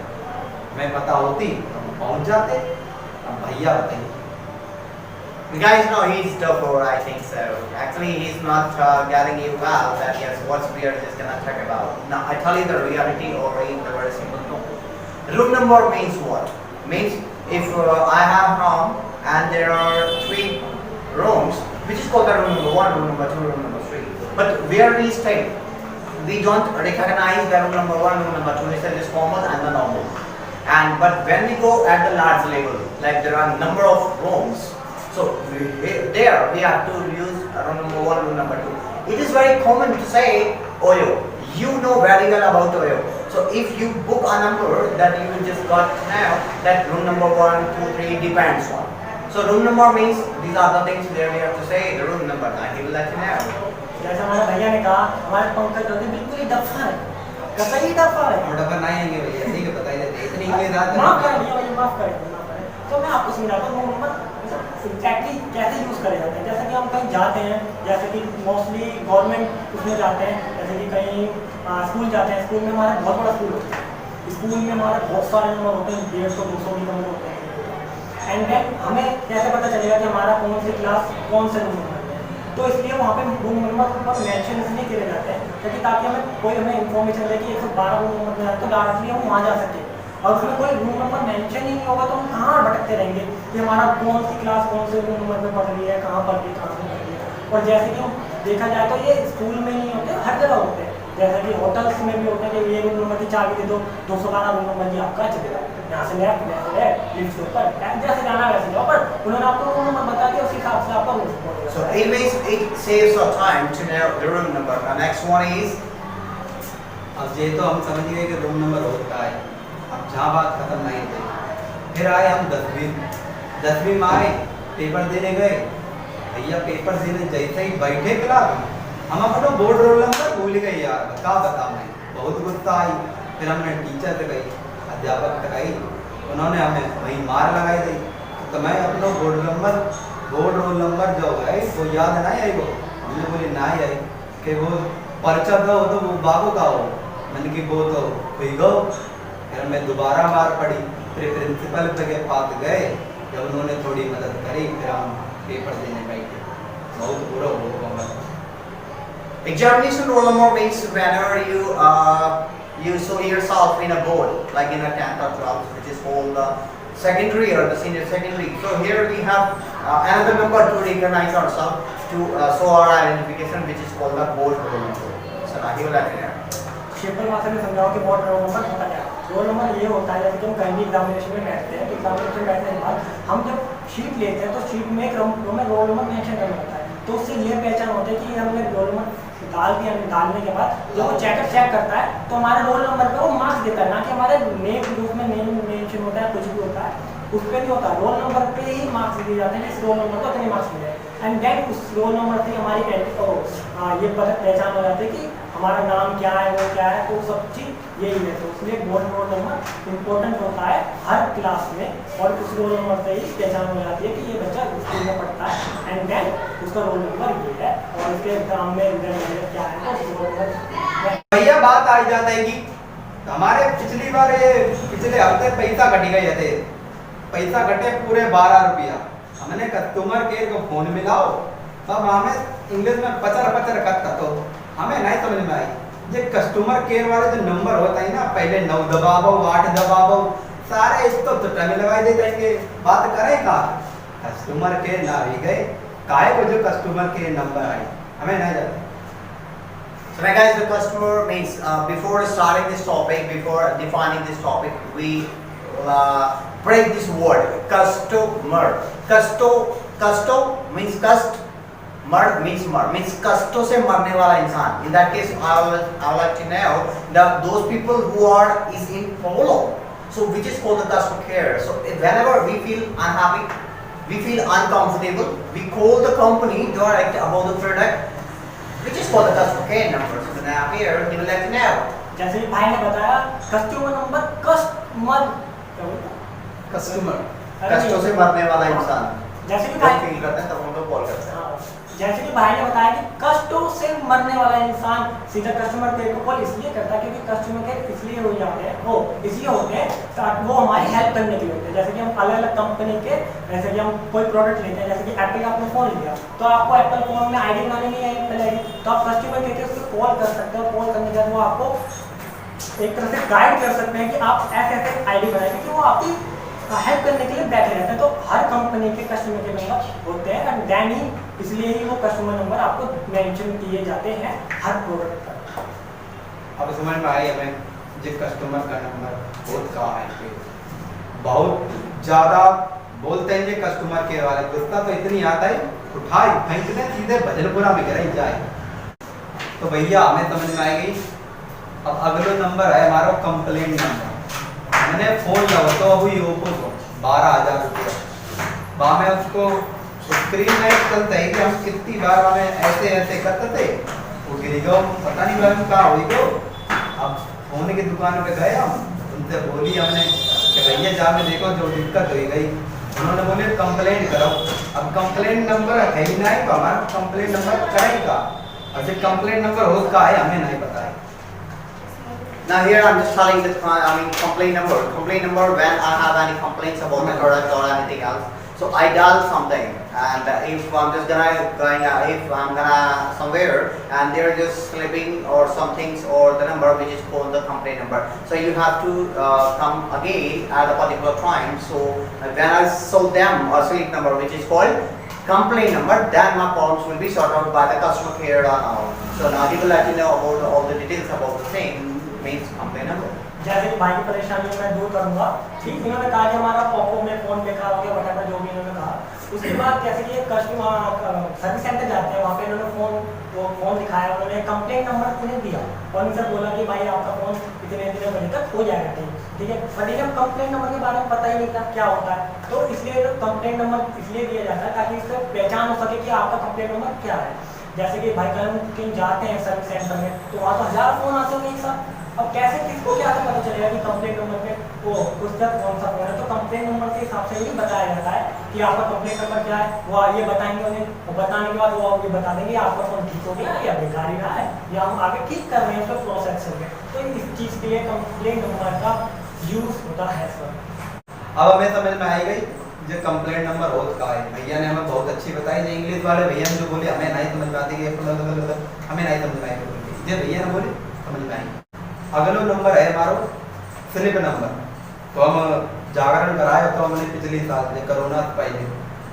Speaker 2: मैं पता होती तो हम पहुँच जाते। अब भैया बताइए।
Speaker 1: You guys know he's tougher, I think so. Actually, he's not getting you well that yes, what we are just gonna talk about. Now, I tell you the reality or in the very simple no. Room number means what? Means if I have home and there are 3 rooms, which is called the room number 1, room number 2, room number 3. But where we stay, we don't recognize the room number 1, room number 2. We say this formal and the normal. And but when we go at the large level, like there are number of rooms. So there we have to use room number 1, room number 2. It is very common to say Oyo. You know very well about Oyo. So if you book a number that you just got now, that room number 1, 2, 3 depends on. So room number means these are the things there we have to say the room number. Now he will let you know.
Speaker 3: जैसा हमारे भैया ने कहा, हमारे पंकज होते बिल्कुल ही डफा है, कतई डफा है।
Speaker 2: हम डफा नहीं आएंगे भैया, ठीक है बताइए देते इतनी इंग्लिश आती है।
Speaker 3: माफ करें भैया, माफ करें। तो मैं आपको समझाता हूँ रूम नंबर एग्जैक्टली कैसे यूज़ करे जाते हैं। जैसे कि हम कहीं जाते हैं, जैसे कि मोस्टली गवर्नमेंट उसमें जाते हैं, जैसे कि कहीं स्कूल जाते हैं, स्कूल में हमारा बहुत बड़ा स्कूल होता है, स्कूल में हमारे बहुत सारे नंबर होते हैं, 150-200 भी नंबर होते हैं। एंड देन हमें कैसे पता चलेगा कि हमारा कौन सी क्लास कौन से रूम नंबर है, तो इसलिए वहाँ पे रूम नंबर पर मैंशन इसलिए किए जाते हैं क्योंकि ताकि हमें इन्फॉर्मेशन दे कि 112 रूम नंबर में तो डायरेक्टली हम वहाँ जा सकें। और उसमें कोई रूम नंबर मेंशन ही नहीं होगा तो हम कहाँ भटकते रहेंगे कि हमारा कौन सी क्लास कौन से रूम नंबर में पढ़ रही है, कहाँ पढ़ रही है, कहाँ से पढ़ रही है। और जैसे कि हम देखा जाए तो ये स्कूल में नहीं होते, हर जगह होते हैं। जैसे कि होटल्स में भी होते हैं कि ये रूम नंबर की चाबी दे दो, 212 रूम नंबर की आपका चलेगा, यहाँ से लेफ्ट लिफ्ट के ऊपर जैसे जाना वैसे जाओ, पर उन्होंने आपको रूम नंबर बता दिया, उस हिसाब से आपका room number.
Speaker 1: So it means it saves our time to know the room number. The next one is.
Speaker 2: अब ये तो हम समझ गए कि रूम नंबर होता है। अब जहाँ बात खत्म नहीं थी, फिर आए हम 10वीं में आए, पेपर देने गए। भैया पेपर देने जैसे ही बैठे क्लास, हम अपना बोर्ड रोल नंबर भूल गए यार, बता मैं बहुत गुस्सा आई। फिर हमने टीचर से गई, अध्यापक से गई, उन्होंने हमें वहीं मार लगाई दी। तो मैं अपना बोर्ड रोल नंबर जो है वो याद नहीं आई, वो हमने बोली नहीं आई कि वो पर्चा दो तो वो बाबू का हो, मैंने कि वो तो हुई गो। फिर मैं दोबारा मार पड़ी, फिर प्रिंसिपल के पास गए, जब उन्होंने थोड़ी मदद करी फिर हम पेपर देने बैठे। बहुत बुरा हुआ।
Speaker 1: Examination roll number means whenever you show yourself in a board, like in a 10th or 12th, which is called secondary or the senior secondary. So here we have another number to recognize ourselves, to show our identification, which is called the board roll number. So now he will let you know.
Speaker 3: Simple भाषा में समझाओ कि बोर्ड रोल नंबर होता क्या है। रोल नंबर ये होता है जैसे कि हम कहीं भी एग्जामिनेशन में बैठते हैं, तो एग्जामिनेशन में बैठने के बाद हम जब शीट लेते हैं तो शीट में एक रो में रोल नंबर मेंशन करना होता है, तो उससे ये पहचान होता है कि हमने रोल नंबर डाल दिया। डालने के बाद जब वो चेक करता है तो हमारे रोल नंबर पर वो मार्क्स देता है, ना कि हमारे नेम ग्रुप में नेम मेंशन होता है, कुछ भी होता है उस पर नहीं होता। रोल नंबर पे ही मार्क्स दिए जाते हैं, इस रोल नंबर को इतने मार्क्स मिले। एंड देन उस रोल नंबर से हमारी ये पहचान हो जाती है कि हमारा नाम क्या है, वो क्या है, तो सब चीज़ यही है। तो इसलिए बोर्ड रोल नंबर इम्पोर्टेंट होता है हर क्लास में, और उस रोल नंबर से ही पहचान हो जाती है कि ये बच्चा स्कूल में पढ़ता है। एंड देन उसका रोल नंबर ये है, और इसके एग्जाम में रिजल्ट क्या है तो रोल नंबर।
Speaker 2: भैया बात आ जाता है कि हमारे पिछली बार पिछले हफ्ते पैसा कट गए थे, पैसा कटे पूरे 12 रुपया। हमने कस्टमर केयर को फोन मिलाओ, तब हमें इंग्लिश में पचर करता, तो हमें नहीं समझ में आई। ये कस्टमर केयर वाले जो नंबर होता है ना, पहले 9 दबावो 8 दबावो, सारे इसको तो टाइम लगा दे देंगे। बात करें का कस्टमर केयर ना भी गए, काहे को जो कस्टमर केयर नंबर आई हमें ना जाता।
Speaker 1: So now guys, the customer means before starting this topic, before defining this topic, we break this word customer. Custo means cust, मर means कष्टों से मरने वाला इंसान. In that case, I would like to know that those people who are is in polo, so which is called the customer care. So whenever we feel unhappy, we feel uncomfortable, we call the company direct about the product, which is called the customer care number. So now here we will let you know.
Speaker 3: जैसे कि भाई ने बताया कस्टमर नंबर कस्टमर क्या बोलता
Speaker 2: कस्टमर
Speaker 1: कष्टों से मरने वाला इंसान.
Speaker 3: जैसे कि
Speaker 1: जब
Speaker 3: भाई
Speaker 1: फील करते हैं तब हम लोग कॉल करते हैं.
Speaker 3: जैसे कि भाई ने बताया कि कष्टों से मरने वाला इंसान सीधा कस्टमर केयर को कॉल इसलिए करता है क्योंकि कस्टमर केयर इसलिए हो जाते हैं वो इसलिए होते हैं ताकि वो हमारी हेल्प करने के लिए होते हैं. जैसे कि हम अलग अलग कंपनी के जैसे कि हम कोई प्रोडक्ट लेते हैं, जैसे कि एप्पल का आपने फ़ोन लिया तो आपको एप्पल फ़ोन में आईडी बनाने नहीं आई एप्पल आईडी, तो आप कस्टमर केयर से कॉल कर सकते हो. कॉल करने के बाद वो आपको एक तरह से गाइड कर सकते हैं कि आप ऐसे ऐसे आईडी बनाएंगे कि वो आपकी हेल्प करने के लिए बैठे रहते हैं. तो हर कंपनी के कस्टमर के नंबर होते हैं एंड देन ही इसलिए ही वो कस्टमर नंबर आपको मेंशन किए जाते हैं हर प्रोडक्ट पर.
Speaker 2: अब समझ में आई हमें जो कस्टमर का नंबर बहुत कहाँ है. बहुत ज़्यादा बोलते हैं ये कस्टमर केयर वाले, गुस्सा तो इतनी आता है उठाई फेंक दे सीधे भजनपुरा में गिराई जाए. तो भैया हमें समझ में आएगी. अब अगला नंबर है हमारा कंप्लेंट नंबर. मैंने फोन लगा तो अभी ओप्पो को 12,000 रुपये वहाँ में उसको स्क्रीन में चलता है कि हम कितनी बार हमें ऐसे ऐसे करते थे वो गिरी गो पता नहीं भाई कहाँ हुई गो. अब फोन की दुकान पे गए हम, उनसे बोली हमने कि भैया जाके देखो जो दिक्कत हुई गई. उन्होंने बोले कंप्लेंट करो. अब कंप्लेंट नंबर है ही नहीं तो हमारा कंप्लेंट नंबर करेगा. अब जो कंप्लेंट नंबर हो का है हमें नहीं पता है.
Speaker 1: Now here I'm just telling the complaint number. Complaint number when I have any complaints about the product or anything else. So I dial something, and if I'm just if I'm gonna somewhere and they're just slipping or some things or the number which is called the complaint number. So you have to come again at a particular time. So when I saw them or slip number which is called complaint number, then my problems will be sorted out by the customer care now. So now he will let you know about all the details about the same. Means complaint number.
Speaker 3: जैसे कि भाई की परेशानी मैं दूर करूंगा. ठीक, इन्होंने कहा कि हमारा पोको में फ़ोन बेकार हो गया वगैरह जो भी इन्होंने कहा. उसके बाद जैसे कि कस्टमर सर्विस सेंटर जाते हैं वहाँ पे इन्होंने फ़ोन दिखाया, उन्होंने कंप्लेंट नंबर उन्हें दिया और उनसे बोला कि भाई आपका फ़ोन इतने बजे तक हो जाएगा. ठीक है, बट ये कंप्लेंट नंबर के बारे में पता ही नहीं था क्या होता है. तो इसलिए कंप्लेंट नंबर इसलिए दिया जाता है ताकि इससे पहचान हो सके कि आपका कंप्लेंट नंबर क्या है. जैसे कि भाई कल हम कहीं जाते हैं सर्विस सेंटर में तो वहाँ तो 1000 फ़ोन आते होंगे एक साथ. अब कैसे किसको क्या पता चलेगा कि कंप्लेंट नंबर पे वो उसका कौन सा फोन है. तो कंप्लेंट नंबर के हिसाब से ही बताया जाता है कि आपका कंप्लेंट नंबर क्या है. वो ये बताएंगे उन्हें, और बताने के बाद वो ये बता देंगे आपका फोन ठीक हो गया या बेकार ही रहा है या हम आगे ठीक कर रहे हैं उसका प्रोसेस हो गया. तो इस चीज़ के लिए कंप्लेंट नंबर का यूज़ होता है सर.
Speaker 2: अब हमें समझ में आई गई जो कंप्लेंट नंबर हो का है. भैया ने हमें बहुत अच्छी बताई. जो इंग्लिश वाले भैया ने जो बोले हमें नहीं समझ में आती है, हमें नहीं समझ में आई. जो भैया ने बोले समझ में आई. अगला नंबर है हमारा स्लिप नंबर. तो हम जागरण कराए तो हमने पिछले साल में कोरोना से पहले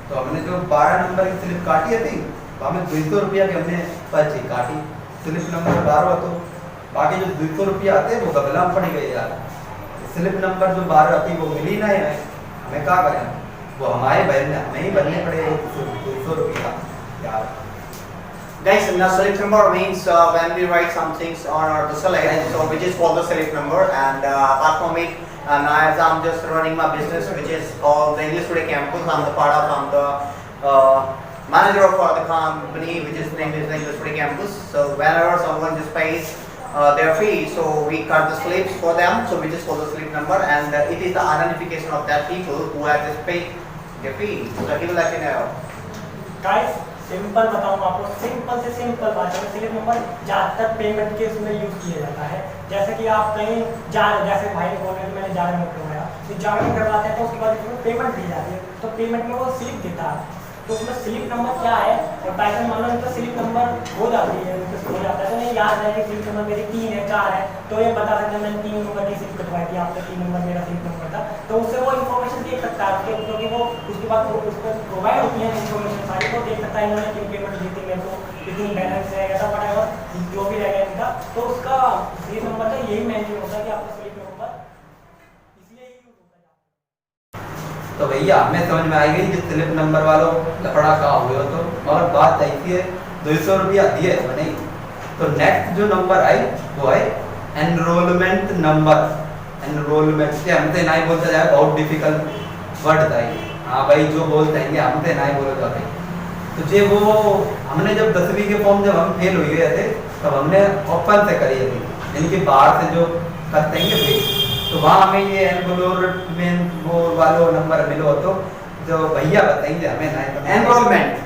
Speaker 2: तो हमने जो 12 नंबर की स्लिप काटी थी तो हमें 200 रुपया की हमने पर्ची काटी. स्लिप नंबर 12 तो बाकी जो 200 रुपया आते वो गबला में पड़ गए यार. स्लिप नंबर जो 12 आती वो मिली नहीं है. हमें क्या करें, वो हमारे हमें ही भरने पड़े 200 रुपया यार.
Speaker 1: Guys, now slip number means when we write some things on the slip, so which is called the slip number. And apart from it, as I'm just running my business, which is called the English Today Campus. I'm the manager for the company, which is named as the English Today Campus. So whenever someone just pays their fee, so we cut the slips for them, so which is called the slip number, and it is the identification of that people who have just paid their fee. So he will let you know.
Speaker 3: Guys, simple बताऊँ आपको, सिंपल से सिंपल बात है. स्लिप नंबर ज़्यादातर पेमेंट के उसमें यूज़ किया जाता है. जैसे कि आप कहीं जा रहे, जैसे भाई ने बोला कि मैंने जागरण करवाया, तो जागरण करवाते हैं तो उसके बाद पेमेंट दी जाती है. तो पेमेंट में वो स्लिप देता है. तो उसमें स्लिप नंबर क्या है और पैटर्न मान लो इनका स्लिप नंबर हो जाती है, हो जाता है तो नहीं याद है कि स्लिप नंबर मेरी 3 है 4 है, तो ये बता सकते हैं मैंने 3 नंबर की स्लिप कटवाई थी, आपका 3 नंबर मेरा स्लिप नंबर था, तो उससे वो इन्फॉर्मेशन देख सकता है क्योंकि वो उसके बाद उस पर प्रोवाइड होती है इन्फॉर्मेशन सारी, तो देख सकता है इन्होंने कितनी पेमेंट दी थी मेरे को, कितनी बैलेंस है ऐसा पड़ा है, जो भी रहेगा इनका, तो उसका स्लिप नंबर का यही मेंशन होता है कि आपका स्लिप नंबर इसलिए ही यूज होता है।
Speaker 2: तो भैया हमें समझ में आई गई कि स्लिप नंबर वालों लफड़ा का हुए हो, तो मगर बात ऐसी है 200 रुपया दिए तो नहीं, तो नेक्स्ट जो नंबर आई वो है एनरोलमेंट नंबर। एनरोलमेंट से हमसे नहीं बोलता जाए, बहुत डिफिकल्ट वर्ड था ये, हाँ भाई जो बोलते हैं हमसे नहीं बोला जाता। तो जे वो हमने जब 10वीं के फॉर्म जब हम फेल हो गए थे तब हमने ओपन से करी थी, इनके बाहर से जो करते हैं वे, तो वहाँ हमें ये एनरोलमेंट वो वालों नंबर मिलो, तो जो भैया बताएंगे हमें नहीं
Speaker 1: एनरोलमेंट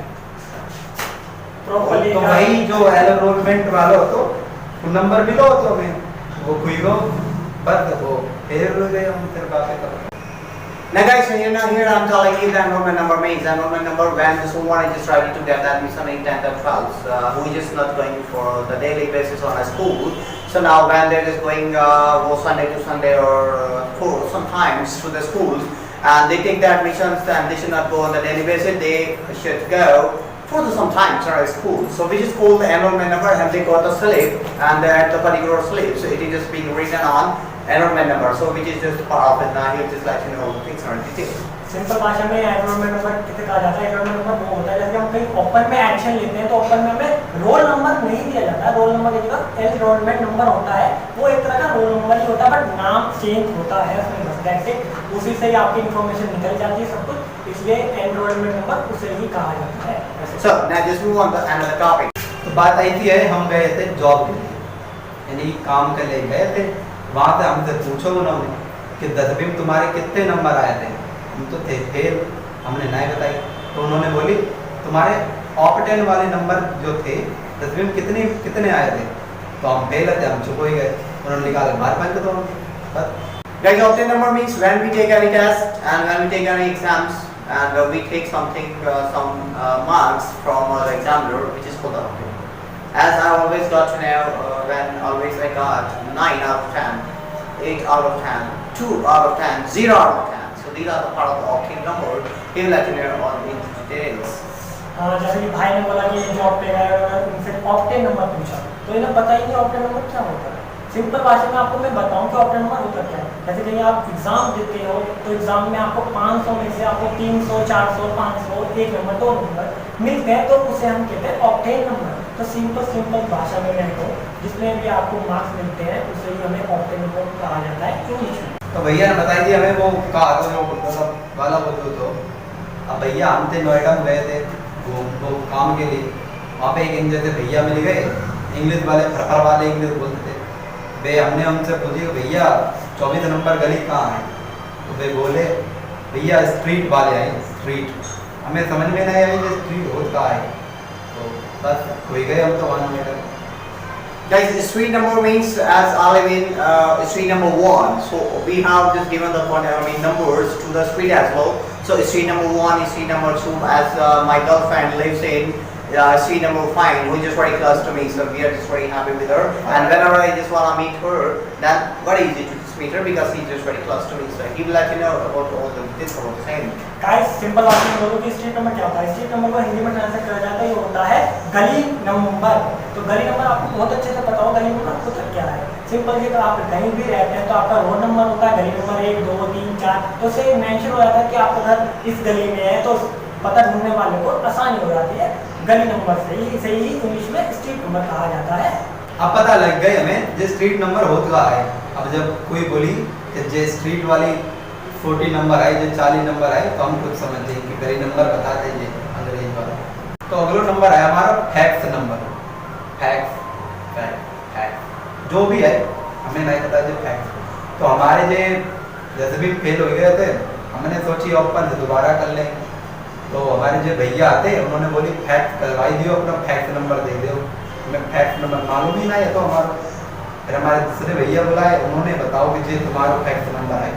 Speaker 3: प्रॉपर्ली
Speaker 2: तो वही जो एनरोलमेंट वाला हो तो नंबर मिलो तो हमें वो कोई को बस वो फेल हो गए हम तेरे बातें कर।
Speaker 1: Now guys, here I'm telling you the enrollment number means enrollment number when someone is just ready to get admission in 10th or 12th, who is just not going for the daily basis on a school. So now when they is going Sunday to Sunday or for sometimes to the schools and they take the admissions and they should not go on the daily basis, they should go for the sometimes to a school. So we just call the enrollment number and they got the slip and at the particular slip, so it is just being written on enrollment number, so which is just part of it. Now he'll just let you know the things are in detail.
Speaker 3: Simple भाषा में एनरोलमेंट नंबर किसे कहा जाता है? एनरोलमेंट नंबर वो होता है जैसे हम कहीं ओपन में एडमिशन लेते हैं तो ओपन में हमें रोल नंबर नहीं दिया जाता है, रोल नंबर की जगह एनरोलमेंट नंबर होता है, वो एक तरह का रोल नंबर ही होता है बट नाम चेंज होता है उसमें, बस दैट्स इट, उसी से ही आपकी इन्फॉर्मेशन निकल जाती है सब कुछ, इसलिए एनरोलमेंट नंबर उसे ही कहा जाता है।
Speaker 1: So now just move on to another topic.
Speaker 2: तो बात आई थी हम गए थे जॉब के लिए, यानी काम के लिए गए थे, वहाँ से हमसे पूछो उन्होंने कि 10वीं में तुम्हारे कितने नंबर आए थे, हम तो थे फेल, हमने नहीं बताई, तो उन्होंने बोली तुम्हारे ऑप-10 वाले नंबर जो थे 10वीं में कितने आए थे, तो हम फेल थे, हम चुप हो गए, उन्होंने निकाले मार पाएंगे तो बस।
Speaker 1: Guys, opt-in number means when we take any test and when we take any exams and we take something, some marks from the examiner, which is called the opt-in. As I always got to know when always I got 9 out of 10, 8 out of 10, 2 out of 10, 0 out of 10. So these are the part of the opt-in number. He will let you know on in details.
Speaker 3: जैसे कि भाई ने बोला कि जॉब पे गए उनसे ऑप्टेन नंबर पूछा तो इन्हें पता ही नहीं ऑप्टेन नंबर क्या होता है। सिंपल भाषा में आपको मैं बताऊं कि ऑप्टेन नंबर होता क्या है। जैसे कहीं आप एग्जाम देते हो तो एग्जाम में आपको 500 में से आपको 300, 400, 500, 1 नंबर 2 नंबर मिलते हैं तो उसे हम कहते हैं ऑप्टेन नंबर। तो सिंपल भाषा में मैं कहूँ जिसमें भी आपको मार्क्स मिलते हैं उसे ही हमें ऑप्टेन नंबर कहा जाता है इंग्लिश में।
Speaker 2: तो भैया ने बताई थी हमें वो कहा तो जो मतलब वाला बोलते तो अब भैया हम थे नोएडा में गए थे वो काम के लिए, वहाँ पे एक जैसे भैया मिल गए इंग्लिश वाले फरफर वाले इंग्लिश बोलते थे वे, हमने उनसे पूछी भैया 24 नंबर गली कहाँ है, तो वे बोले भैया स्ट्रीट वाले आए स्ट्रीट, हमें समझ में नहीं आई कि स्ट्रीट हो कहाँ है, तो बस हो गए हम तो वहाँ में।
Speaker 1: Guys, street number means as I live in street number 1. So we have just given the numbers to the street as well. So street number 1 is street number 2 as my girlfriend lives in street number 5, which is very close to me. So we are just very happy with her. And whenever I just want to meet her, then very easy to just meet her because she's just very close to me. So he will let you know about all the details about the same.
Speaker 3: Guys simple बात में बोलूं कि स्ट्रीट नंबर क्या होता है। स्ट्रीट नंबर को हिंदी में ट्रांसलेट किया जाता है ये होता है गली नंबर। तो गली नंबर आपको बहुत अच्छे से पता हो गली नंबर होता क्या है। सिंपल ये तो आप कहीं भी रहते हैं तो आपका रोड नंबर होता है गली नंबर 1, 2, 3, 4, तो उसे मेंशन हो जाता है कि आपका घर इस गली में है, तो पता ढूंढने वाले को आसानी हो जाती है गली नंबर से ही इंग्लिश में स्ट्रीट नंबर कहा जाता है।
Speaker 2: अब पता लग गई हमें जो स्ट्रीट नंबर होता है। अब जब कोई बोली कि जो स्ट्रीट वाली 40 नंबर आई जो 40 नंबर आई तो हम कुछ समझते हैं कि गली नंबर बता देंगे अंग्रेजी वाला। तो अगला नंबर है हमारा फैक्स नंबर। फैक्स जो भी है हमें नहीं पता जो फैक्स। तो हमारे जो जैसे भी फेल हो गए थे हमने सोची ओपन से दोबारा कर लें, तो हमारे जो भैया आते उन्होंने बोली फैक्स करवाई दियो, अपना फैक्स नंबर दे दो। हमें फैक्स नंबर मालूम ही नहीं है तो हमारा फिर हमारे दूसरे भैया बुलाए, उन्होंने बताओ कि जी तुम्हारा फैक्स नंबर है,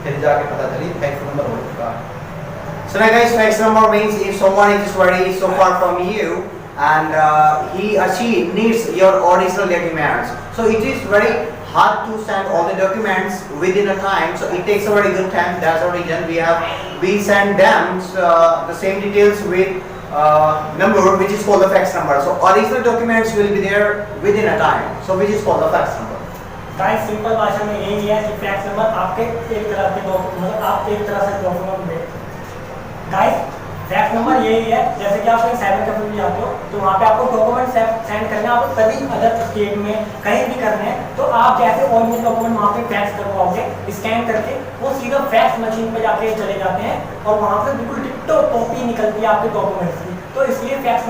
Speaker 2: फिर जाके पता चली फैक्स नंबर हो चुका है।
Speaker 5: So now guys, fax number means if someone is very so far from you and he or she needs your original documents. So it is very hard to send all the documents within a time. So it takes a very good time. That's the reason we send them the same details with number which is called the fax number. So original documents will be there within a time. So which is called the fax number.
Speaker 3: Guys simple भाषा में यही है कि फैक्स नंबर आपके एक तरह के मतलब आप एक तरह से डॉक्यूमेंट में गाइस फैक्स नंबर यही है, जैसे कि आप कहीं साइबर कैफे में जाते हो तो वहाँ पे आपको डॉक्यूमेंट सेंड करना है, आपको कभी अदर स्टेट में कहीं भी करना है तो आप जैसे ओरिजिनल डॉक्यूमेंट वहाँ पे फैक्स करवाओगे स्कैन करके, वो सीधा फैक्स मशीन पे जाके चले जाते हैं और वहाँ पे बिल्कुल डिट्टो कॉपी निकलती है आपके डॉक्यूमेंट्स की। तो इसलिए फैक्स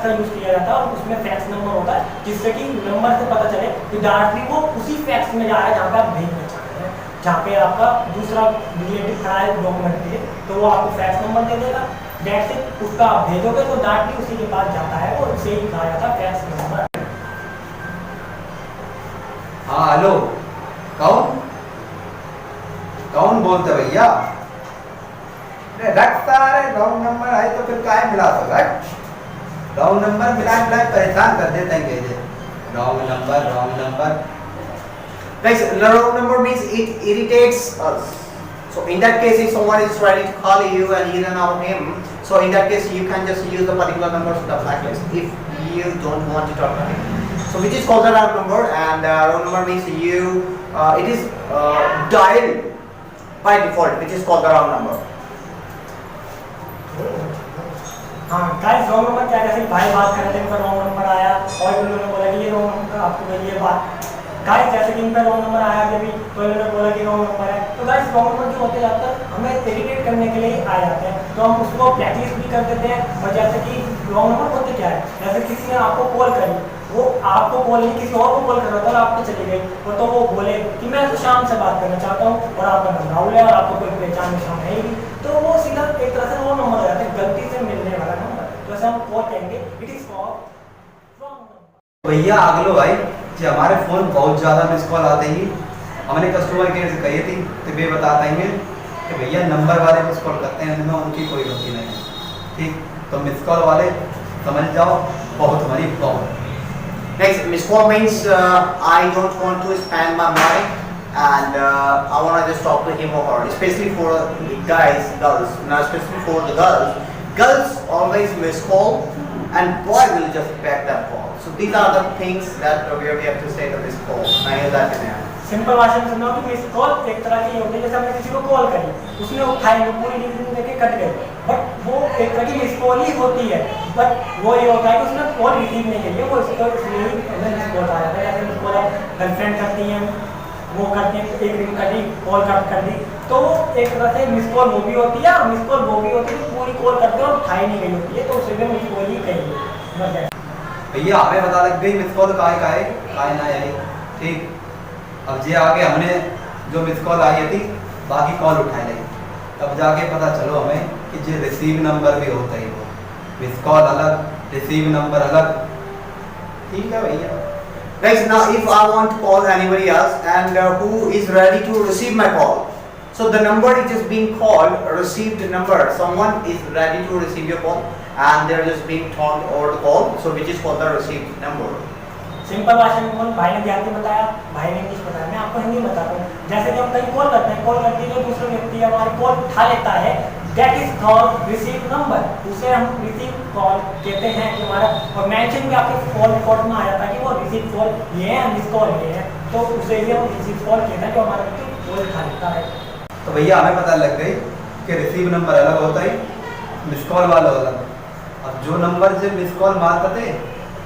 Speaker 3: का यूज़ किया जाता है और उसमें फैक्स नंबर होता है जिससे कि नंबर से पता चले कि डायरेक्टली वो उसी फैक्स में जा रहा है जहाँ पे आप भेजना चाहते हैं, जहाँ पे आपका दूसरा रिलेटिव खड़ा है डॉक्यूमेंट के लिए, तो वो आपको फैक्स नंबर दे देगा, डेट से उसका आप भेजोगे तो डायरेक्टली उसी के पास जाता है और उसे ही कहा जाता है फैक्स नंबर।
Speaker 2: हाँ हेलो, कौन बोलते भैया? रखता है रॉन्ग नंबर है तो फिर काहे मिला तो रॉन्ग नंबर मिला परेशान कर देते हैं कैसे? Wrong number
Speaker 5: Guys, the wrong number means it irritates us. So in that case, if someone is trying to call you and you don't know him, so in that case you can just use the particular number to the blacklist if you don't want to talk to him. So which is called the wrong number, and wrong number means it is dialed by default, which is called the wrong number.
Speaker 3: हाँ गाइस, रॉन्ग नंबर क्या, जैसे भाई बात कर रहे थे उनका रॉन्ग नंबर आया और उन्होंने बोला कि ये रॉन्ग नंबर आपको मिली है बात। गाइस जैसे कि इनका रॉन्ग नंबर आया अभी तो इन्होंने बोला कि रॉन्ग नंबर है, तो गाइस रॉन्ग नंबर जो होते जाते हैं हमें इरिटेट करने के लिए आ जाते हैं, तो हम उसको ब्लैकलिस्ट भी कर देते हैं। और जैसे कि रॉन्ग नंबर होते क्या है, जैसे किसी ने आपको कॉल करी, वो आपको कॉल नहीं किसी और को कॉल कर रहा था और आप पे चली गई, और तो वो बोले कि मैं तो शाम से बात करना चाहता हूँ और आपका नाम राहुल है और आपको कोई पहचान निशान है ही नहीं, तो वो सीधा एक तरह से रॉन्ग नंबर हो जाता है, गलती से मिलने वाला नंबर, तो ऐसे हम कॉल करेंगे it is called wrong number.
Speaker 2: भैया आगलो भाई जी, हमारे फ़ोन बहुत ज़्यादा मिस कॉल आते ही, हमने कस्टमर केयर से कही थी तो वे बताते हैं कि भैया नंबर वाले मिस कॉल करते हैं, इनमें उनकी कोई गलती नहीं है, ठीक? तो मिस कॉल वाले समझ जाओ बहुत हमारी problem.
Speaker 5: Next, miss call means I don't want to spend my money and I want to just talk to him or her, especially for the guys, girls, not especially for the girls. Girls always miss call and boy will just back that call. So these are the things that we have to say to miss call. Now here's that in there.
Speaker 3: Simple भाषा में समझाओ कि मिस कॉल एक तरह की होती है, जैसे हमने किसी को कॉल करी, उसने उठाई नहीं, पूरी डिटेल देके कट गई, बट वो एक तरह की मिस कॉल ही होती है, बट वो ये होता है कि उसने कॉल रिसीव नहीं करी है, वो इसको इसलिए ही मिस कॉल आ जाता है। जैसे मिस कॉल गर्लफ्रेंड करती हैं, वो करती हैं, एक रिंग कर दी, कॉल कट कर दी, तो एक तरह से मिस कॉल वो भी होती है और मिस कॉल वो भी होती है, पूरी कॉल करते हैं और उठाई नहीं गई होती है, तो उसे भी मिस कॉल ही कहेंगे।
Speaker 2: भैया हमें पता लग गई मिस कॉल काहे ना आई, ठीक? अब जे आगे हमने जो मिस कॉल आई थी बाकी कॉल उठाए नहीं, तब जाके पता चलो हमें कि जो रिसीव नंबर भी होता है, वो मिस कॉल अलग, रिसीव नंबर अलग, ठीक है भैया।
Speaker 5: Guys, now if I want to call anybody else and who is ready to receive my call, so the number it is being called received number. Someone is ready to receive your call and they are just being turned over the call, so which is called the received number.
Speaker 3: Simple भाषा में बोल, भाई ने देहाती बताया, भाई ने इंग्लिश बताया, मैं आपको हिंदी बताता हूँ। जैसे कि हम कहीं कॉल करते हैं, कॉल करके जो दूसरा व्यक्ति हमारी कॉल उठा लेता है, that is called receive number, उसे हम रिसीव कॉल कहते हैं कि हमारा, और मेंशन भी आपके कॉल रिकॉर्ड में आ जाता है कि वो रिसीव कॉल ये है, मिस कॉल ये है, तो उसे ही हम रिसीव कॉल कहते हैं जो हमारा व्यक्ति कॉल उठा लेता है।
Speaker 2: तो भैया हमें पता लग गई कि रिसीव नंबर अलग होता है, मिस कॉल वाला अलग। अब जो नंबर से मिस कॉल मारते थे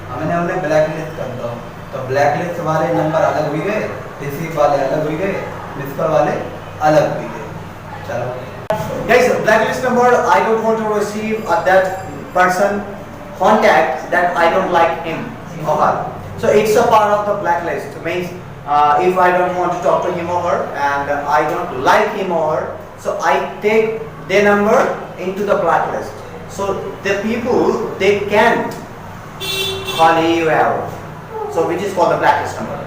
Speaker 2: हमने उन्हें ब्लैक लिस्ट कर दो, तो ब्लैक लिस्ट वाले नंबर अलग हुई गए, रिसीव वाले अलग हुई गए, मिस कॉल वाले अलग हुई गए। चलो
Speaker 5: Guys, blacklist number, I don't want to receive that person contact that I don't like him or her. So it's a part of the blacklist. Means if I don't want to talk to him or her and I don't like him or her, so I take their number into the blacklist. So the people they can call you out. So which is called the blacklist number.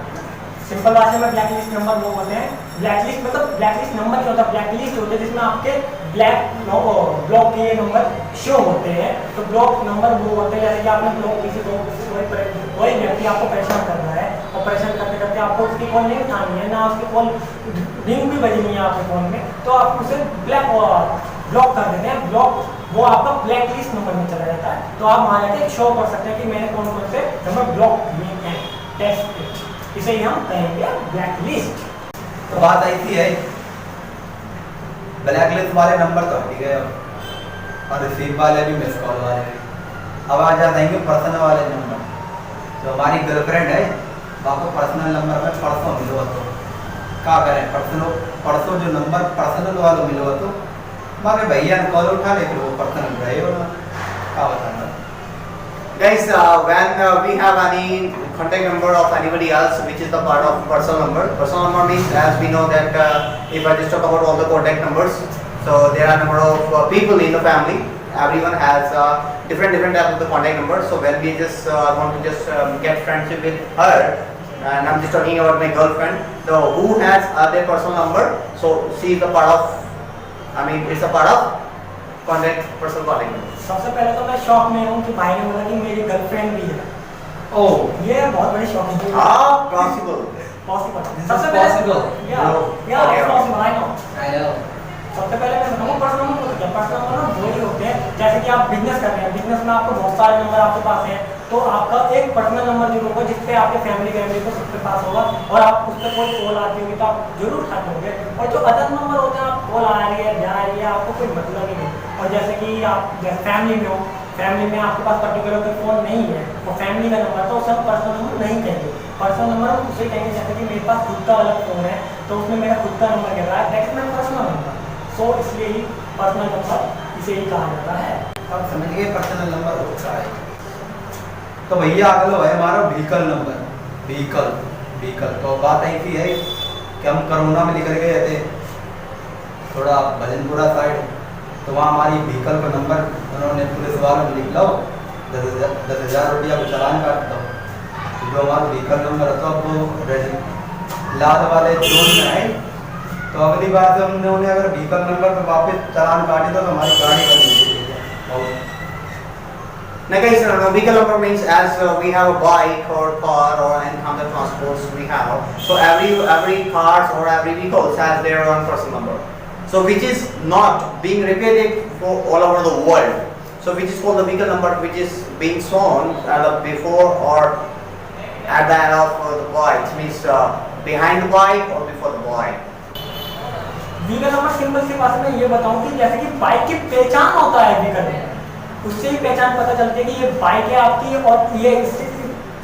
Speaker 3: Simple भाषा में ब्लैक लिस्ट नंबर वो होते हैं। ब्लैक लिस्ट मतलब ब्लैक लिस्ट नंबर क्या होता है, ब्लैक लिस्ट होते हैं जिसमें आपके ब्लॉक के ये नंबर शो होते हैं। तो ब्लॉक नंबर वो होते हैं जैसे कि आपने ब्लॉक किसी को कोई व्यक्ति आपको परेशान कर रहा है और परेशान करते करते आपको उसकी कॉल नहीं उठानी है, ना उसकी कॉल रिंग भी बजनी है आपके फ़ोन में, तो आप उसे ब्लॉक कर देते हैं। ब्लॉक वो आपका ब्लैक लिस्ट नंबर में चला जाता है। तो आप वहाँ जाके शो कर सकते हैं कि मैंने कौन कौन से नंबर ब्लॉक किए हैं, टेस्ट इसे ही हम कहेंगे ब्लैक लिस्ट।
Speaker 2: तो बात आई थी है ब्लैक लिस्ट वाले नंबर तो हट गए और रिसीव वाले भी, मिस कॉल वाले भी। अब आ जाएंगे पर्सनल वाले नंबर। जो हमारी गर्लफ्रेंड है आपको पर्सनल नंबर में परसों मिलो तो क्या करें, परसों जो नंबर पर्सनल वालों मिलो तो हमारे भैया ने कॉल उठा ले, फिर वो पर्सनल रहे हो ना, क्या बताना।
Speaker 5: Guys, when we have any contact number of anybody else which is the part of personal number means, as we know that if I just talk about all the contact numbers, so there are number of people in the family, everyone has different types of the contact numbers. So when we just want to just get friendship with her, and I'm just talking about my girlfriend, so who has their personal number, so she is a part of, I mean it's a part of personal contact number.
Speaker 3: सबसे पहले तो मैं शॉक में हूँ कि भाई ने बोला कि मेरी गर्लफ्रेंड भी है।
Speaker 2: ओह
Speaker 3: ये बहुत बड़ी शॉक है।
Speaker 5: Possible.
Speaker 3: पॉसिबल।
Speaker 2: This is
Speaker 3: सबसे पहले
Speaker 2: possible.
Speaker 3: या possible, I know.
Speaker 2: I know.
Speaker 3: सबसे पहले मैं बताऊँ पर्सनल नंबर क्या, पर्सनल नंबर वो ही होते हैं जैसे कि आप बिजनेस कर रहे हैं, बिजनेस में आपको बहुत सारे नंबर आपके पास हैं, तो आपका एक पर्सनल नंबर जरूर होगा जिसपे आपके फैमिली को सबके पास होगा और आप उस पर कोई कॉल आती होगी तो आप जरूर उठाते होंगे। और जो अदर नंबर होते हैं, आप कॉल आ रही है जा रही है आपको कोई मतलब ही नहीं। और जैसे कि आप फैमिली में हो, फैमिली में आपके पास पर्टिकुलर कोई फ़ोन नहीं है और फैमिली का नंबर, तो उसे हम पर्सनल नंबर नहीं कहेंगे। पर्सनल नंबर हम उसे कहेंगे जैसे कि मेरे पास खुद का अलग फ़ोन है तो उसमें मेरा खुद का नंबर कह रहा है, that is my personal number. So इसलिए ही पर्सनल नंबर इसे ही कहा जाता है।
Speaker 2: अब समझ गए पर्सनल नंबर होता है। तो भैया अगला है हमारा व्हीकल नंबर। व्हीकल तो बात आई थी है कि हम कोरोना में निकल गए थे थोड़ा भजनपुरा साइड, तो वहाँ हमारी व्हीकल का नंबर उन्होंने पुलिस वालों ने लिख लो, 10,000 रुपया को चालान काट दो। जो हमारा व्हीकल नंबर है तो अब वो लाद वाले जोन में आए, तो अगली बार से हमने उन्हें अगर व्हीकल नंबर पर वापस चालान काटे तो हमारी गाड़ी बंद हो गई।
Speaker 5: Now guys, vehicle number means as we have a bike or car or any kind of transports we have. So every cars or every vehicles has their own personal number. So which is not being repeated for all over the world. So which is called the vehicle number, which is being shown before or at the end of the bike. It means behind the bike or before the bike.
Speaker 3: Vehicle number simple सी भाषा में ये बताऊं कि जैसे कि बाइक की पहचान होता है व्हीकल नंबर, उससे ही पहचान पता चलती है कि ये बाइक है आपकी और ये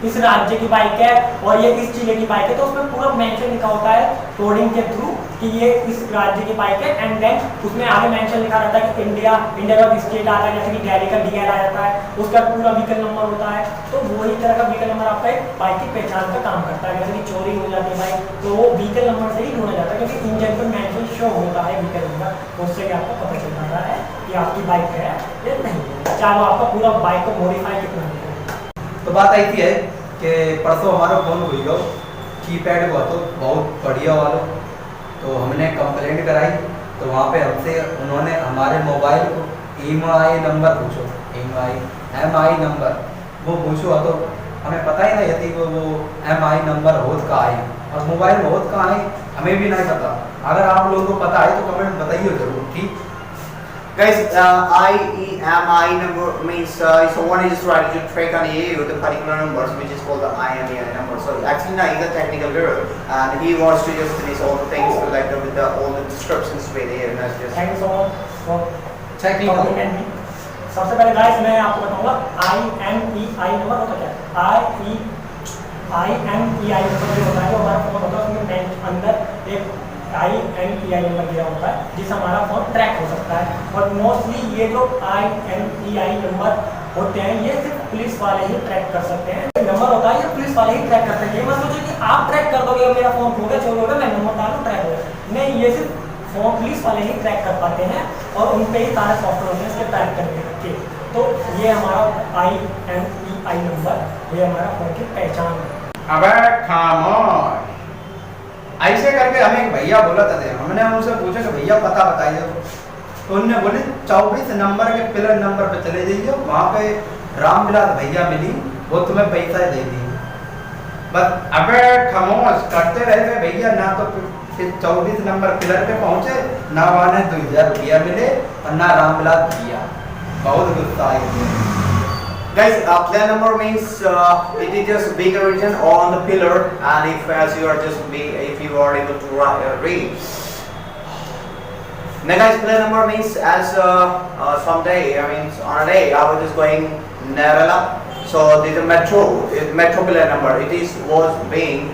Speaker 3: इस राज्य की बाइक है और ये इस जिले की बाइक है। तो उसमें पूरा मेंशन लिखा होता है कोडिंग के थ्रू कि ये इस राज्य की बाइक है, एंड देन उसमें आगे मेंशन लिखा रहता है कि इंडिया का स्टेट आता है, जैसे कि दिल्ली का DL आ जाता है, उसका पूरा व्हीकल नंबर होता है। तो वही तरह का व्हीकल नंबर आपका एक बाइक की पहचान का काम करता है। जैसे कि चोरी हो जाती है बाइक तो वो व्हीकल नंबर से ही ढूंढा जाता है, क्योंकि इंजन पर मेंशन शो होता है व्हीकल नंबर, उससे आपको पता चल जाता है कि आपकी बाइक है या नहीं, चाहे वो आपका पूरा बाइक को मॉडिफाई कितना है।
Speaker 2: तो बात आई थी है कि परसों हमारा फ़ोन हुई गो कीपैड हुआ तो बहुत बढ़िया वाला, तो हमने कंप्लेंट कराई तो वहाँ पे हमसे उन्होंने हमारे मोबाइल को EMI नंबर पूछो, MI नंबर वो पूछो, तो हमें पता ही नहीं थी वो MI नंबर होत कहाँ है और मोबाइल होत कहाँ है हमें भी नहीं पता। अगर आप लोगों को पता है तो कमेंट बताइए जरूर, ठीक।
Speaker 5: Guys, IMEI number means someone is trying to track on you the particular numbers, which is called the IMEI number. So actually, now he's a technical girl, and he wants to just finish all the things like with all the descriptions with here. And that's just.
Speaker 3: Thank you so much for
Speaker 2: technical.
Speaker 3: Compliment me. सबसे पहले गाइस मैं आपको बताऊंगा IMEI नंबर होता क्या है। IMEI नंबर जो होता है, जो हमारा फोन होता है उसमें अंदर एक IMEI नंबर दिया होता है जिससे हमारा फोन ट्रैक हो सकता है। और मोस्टली ये जो IMEI नंबर होते हैं ये सिर्फ पुलिस वाले ही ट्रैक कर सकते हैं। नंबर होता है ये पुलिस वाले ही ट्रैक करते हैं। ये मत सोचो कि आप ट्रैक कर दोगे मेरा फोन खो गया चोरी हो गया मैं नंबर डालूं ट्रैक हो गया, नहीं, ये सिर्फ फोन पुलिस वाले ही ट्रैक कर पाते हैं और उन पे ही सारे सॉफ्टवेयर होते हैं इसके ट्रैक करने के। तो ये हमारा IMEI नंबर, ये हमारा फोन की पहचान है।
Speaker 2: अबे खामोश, ऐसे करके हमें एक भैया बोला था, हमने उनसे पूछा कि भैया पता बताइए, तो उन्होंने बोले 24 नंबर के पिलर नंबर पे चले जाइए, वहाँ पे रामविलास भैया मिली, वो तुम्हें पैसा दे दी। बस अबे खामोश करते रहे थे भैया, ना तो फिर 24 नंबर पिलर पे पहुंचे, ना वहाँ 2000 रुपया मिले और ना रामविलास भैया। बहुत गुस्सा आई।
Speaker 5: Guys, player number means it is just bigger region on the pillar, and if you are able to read. Now guys, player number means as someday, I mean on a day I was just going Nerala, so this is metro pillar number. It was being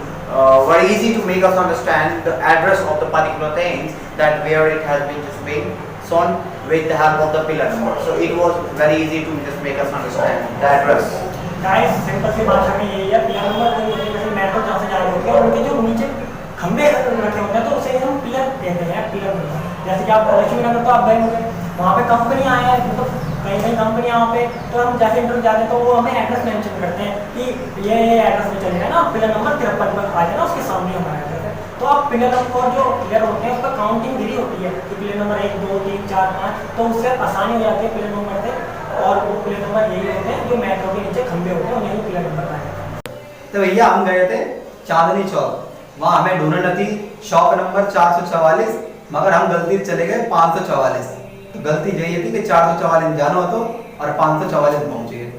Speaker 5: very easy to make us understand the address of the particular things that where it has been just been shown with the help of the pillar number. So it was very easy to just make us understand the address.
Speaker 3: Guys simple सी बात हमें यही है, पिलर नंबर जैसे मेट्रो जहाँ से जा रहे होते हैं और उनके जो नीचे खंबे रखे होते हैं तो उसे हम पिलर कहते हैं, पिलर नंबर। जैसे कि आप लक्ष्मी नगर तो आप गए होंगे, वहाँ पे कंपनी आए हैं, मतलब कहीं कहीं कंपनी वहाँ पे, तो हम जैसे इंटरव्यू जाते हैं तो वो हमें एड्रेस मेंशन करते हैं कि ये एड्रेस में चलेगा ना, पिलर नंबर 53 पर आ जाना, उसके सामने हमारा एड्रेस है। तो आप पिलर नंबर जो पिलर होते हैं उसका काउंटिंग गिरी होती है कि पिलर नंबर 1 2 3 4 5, तो उससे आसानी हो जाती है पिलर नंबर से, और वो पिलर नंबर यही होते हैं जो मेट्रो के नीचे खंबे होते हैं, उन्हें ही पिलर नंबर कहा जाता है।
Speaker 2: तो भैया हम गए थे चांदनी चौक, वहाँ हमें ढूंढना थी शॉप नंबर 444, मगर हम गलती से चले गए 544। तो गलती यही थी कि 444 जाना हो तो और 544 पहुँच गए।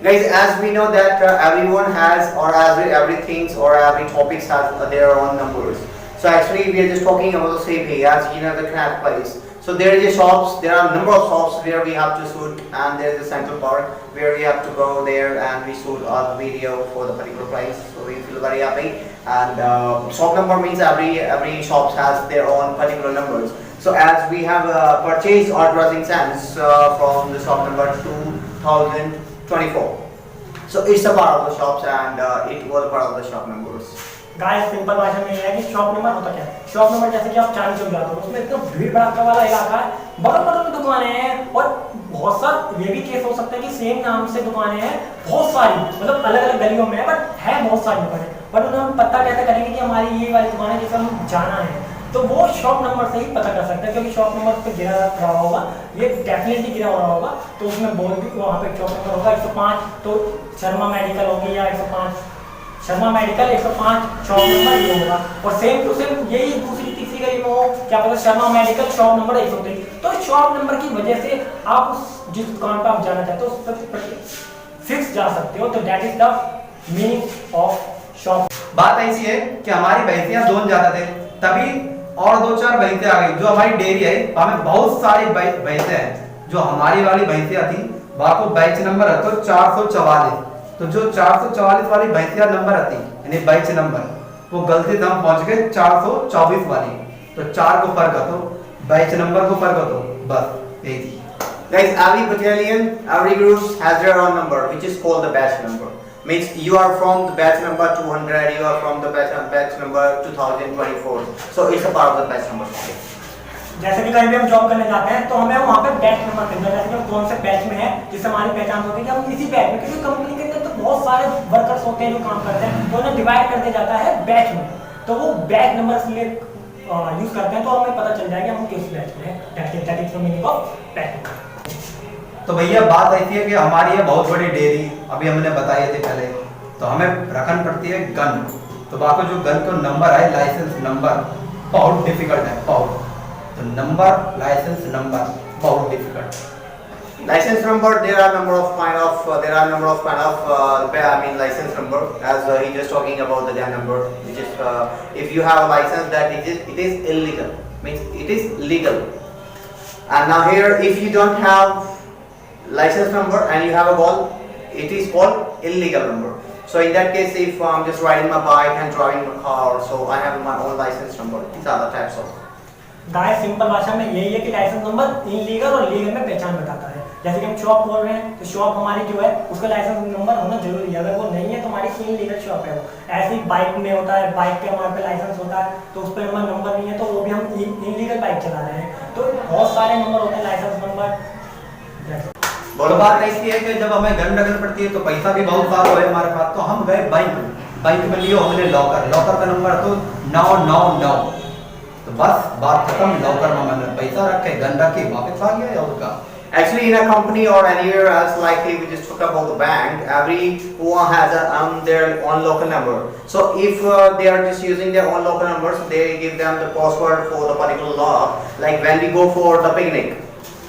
Speaker 5: Guys, as we know that everyone has, or everything or every topics has their own numbers. So actually we are just talking about the same here, as you know the craft place. So there is a shops, there are a number of shops where we have to shoot, and there is a central park where we have to go there and we shoot our video for the particular place. So we feel very happy, and shop number means every shops has their own particular numbers. So as we have purchased our dressing sense from the shop number 2024. So it's a part of the shops, and it was a part of the shop numbers.
Speaker 3: Guys simple भाषा में ये है कि शॉप नंबर होता क्या है। शॉप नंबर जैसे कि आप चांदनी चौक जाते हो, उसमें एकदम भीड़ भड़का वाला इलाका है, बगल बगल में दुकानें हैं, और बहुत सारे ये भी केस हो सकता है कि सेम नाम से दुकानें हैं बहुत सारी, मतलब अलग अलग गलियों में है, बट है बहुत सारी दुकानें, बट उन्हें हम पता कैसे करेंगे कि हमारी ये वाली दुकान है जिसे हम जाना है, तो वो शॉप नंबर से ही पता कर सकते हैं, क्योंकि शॉप नंबर पे गिरा रहा होगा, ये डेफिनेटली गिरा रहा होगा, तो उसमें बोर्ड भी वहाँ पे शॉप नंबर होगा 105, तो शर्मा मेडिकल होगी या 105 शर्मा मेडिकल 105 शॉप नंबर ये होगा, और सेम टू सेम यही दूसरी तीसरी गली में हो, क्या पता शर्मा मेडिकल शॉप नंबर 123। तो शॉप नंबर की वजह से आप उस जिस दुकान पर आप जाना चाहते हो उस पर फिक्स जा सकते हो, तो that is the meaning of shop.
Speaker 2: बात ऐसी है कि हमारी भैंसियां दोन ज्यादा थे, तभी और 2-4 भैंसें आ गई। जो हमारी डेयरी है हमें बहुत सारी भैंसें हैं, जो हमारी वाली भैंसियां थी वहां को बैच नंबर है तो 444, तो जो 444 वाली भैंसिया नंबर आती यानी बैच नंबर, वो गलती से हम पहुंच गए 424 वाली, तो 4 को फर्क तो बैच नंबर को फर्क तो बस यही थी।
Speaker 5: Guys, every battalion, every group has their own number, which is called the batch number. Means you are from the batch number 200, you are from the batch number 2024. So it's a part of the batch number.
Speaker 3: जैसे कि कहीं भी हम जॉब करने जाते हैं तो हमें वहाँ पे बैच नंबर मिलता है, जैसे कि हम कौन से बैच में है, जिससे हमारी पहचान होती है कि हम इसी बैच में, क्योंकि कंपनी के अंदर तो बहुत सारे वर्कर्स होते हैं जो काम करते हैं, तो उन्हें डिवाइड कर दिया जाता है बैच में, तो वो बैच नंबर से यूज करते हैं, तो हमें पता चल जाएगा हम किस बैच में हैं, that is the meaning of batch.
Speaker 2: तो भैया बात ऐसी है कि हमारी ये बहुत बड़ी डेयरी अभी हमने बताई थी पहले, तो हमें रखनी पड़ती है गन, तो बाकी जो गन का नंबर है लाइसेंस नंबर बहुत डिफिकल्ट है, बहुत, तो नंबर लाइसेंस नंबर बहुत difficult.
Speaker 5: License number, there are number of license number, as he just talking about the DAN number, which is if you have a license that it is illegal, means it is legal, and now here if you don't have license number and you have a ball, it is called illegal number. So in that case, if I'm just riding my bike and driving my car, so I have my own license number. These are the types of.
Speaker 3: Guys simple भाषा में यही है कि लाइसेंस नंबर इनलीगल और लीगल में पहचान बताता है। जैसे कि हम शॉप खोल रहे हैं तो शॉप हमारी जो है उसका लाइसेंस नंबर होना जरूरी है, अगर वो नहीं है तो हमारी इनलीगल शॉप है वो। ऐसे ही बाइक में होता है, बाइक के हमारे पे लाइसेंस होता है तो उस पर हमारा नंबर नहीं है तो वो भी हम इनलीगल बाइक चला रहे हैं। तो बहुत सारे नंबर होते हैं लाइसेंस नंबर।
Speaker 2: और बात ऐसी है कि जब हमें गन रखनी पड़ती है तो पैसा भी बहुत सारा है हमारे पास, तो हम गए बैंक, बैंक में लियो हमने लॉकर, लॉकर का नंबर तो 999। तो बस बात खत्म, लॉकर में मैंने पैसा रखे, गन रखी, वापस आ गया और का।
Speaker 5: Actually, in a company or anywhere else, like we just talk about the bank, everyone has their own local number. So if they are just using their own local numbers, they give them the password for the particular lock. Like when we go for the picnic,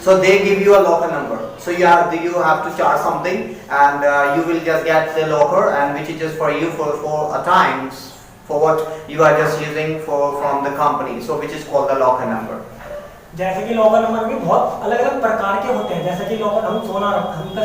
Speaker 5: so they give you a local number. So you have to charge something, and you will just get the locker, and which is just for you for a time for what you are just using from the company. So which is called the locker number.
Speaker 3: जैसे कि लॉकर नंबर भी बहुत अलग अलग प्रकार के होते हैं। जैसे कि लॉकर हम पे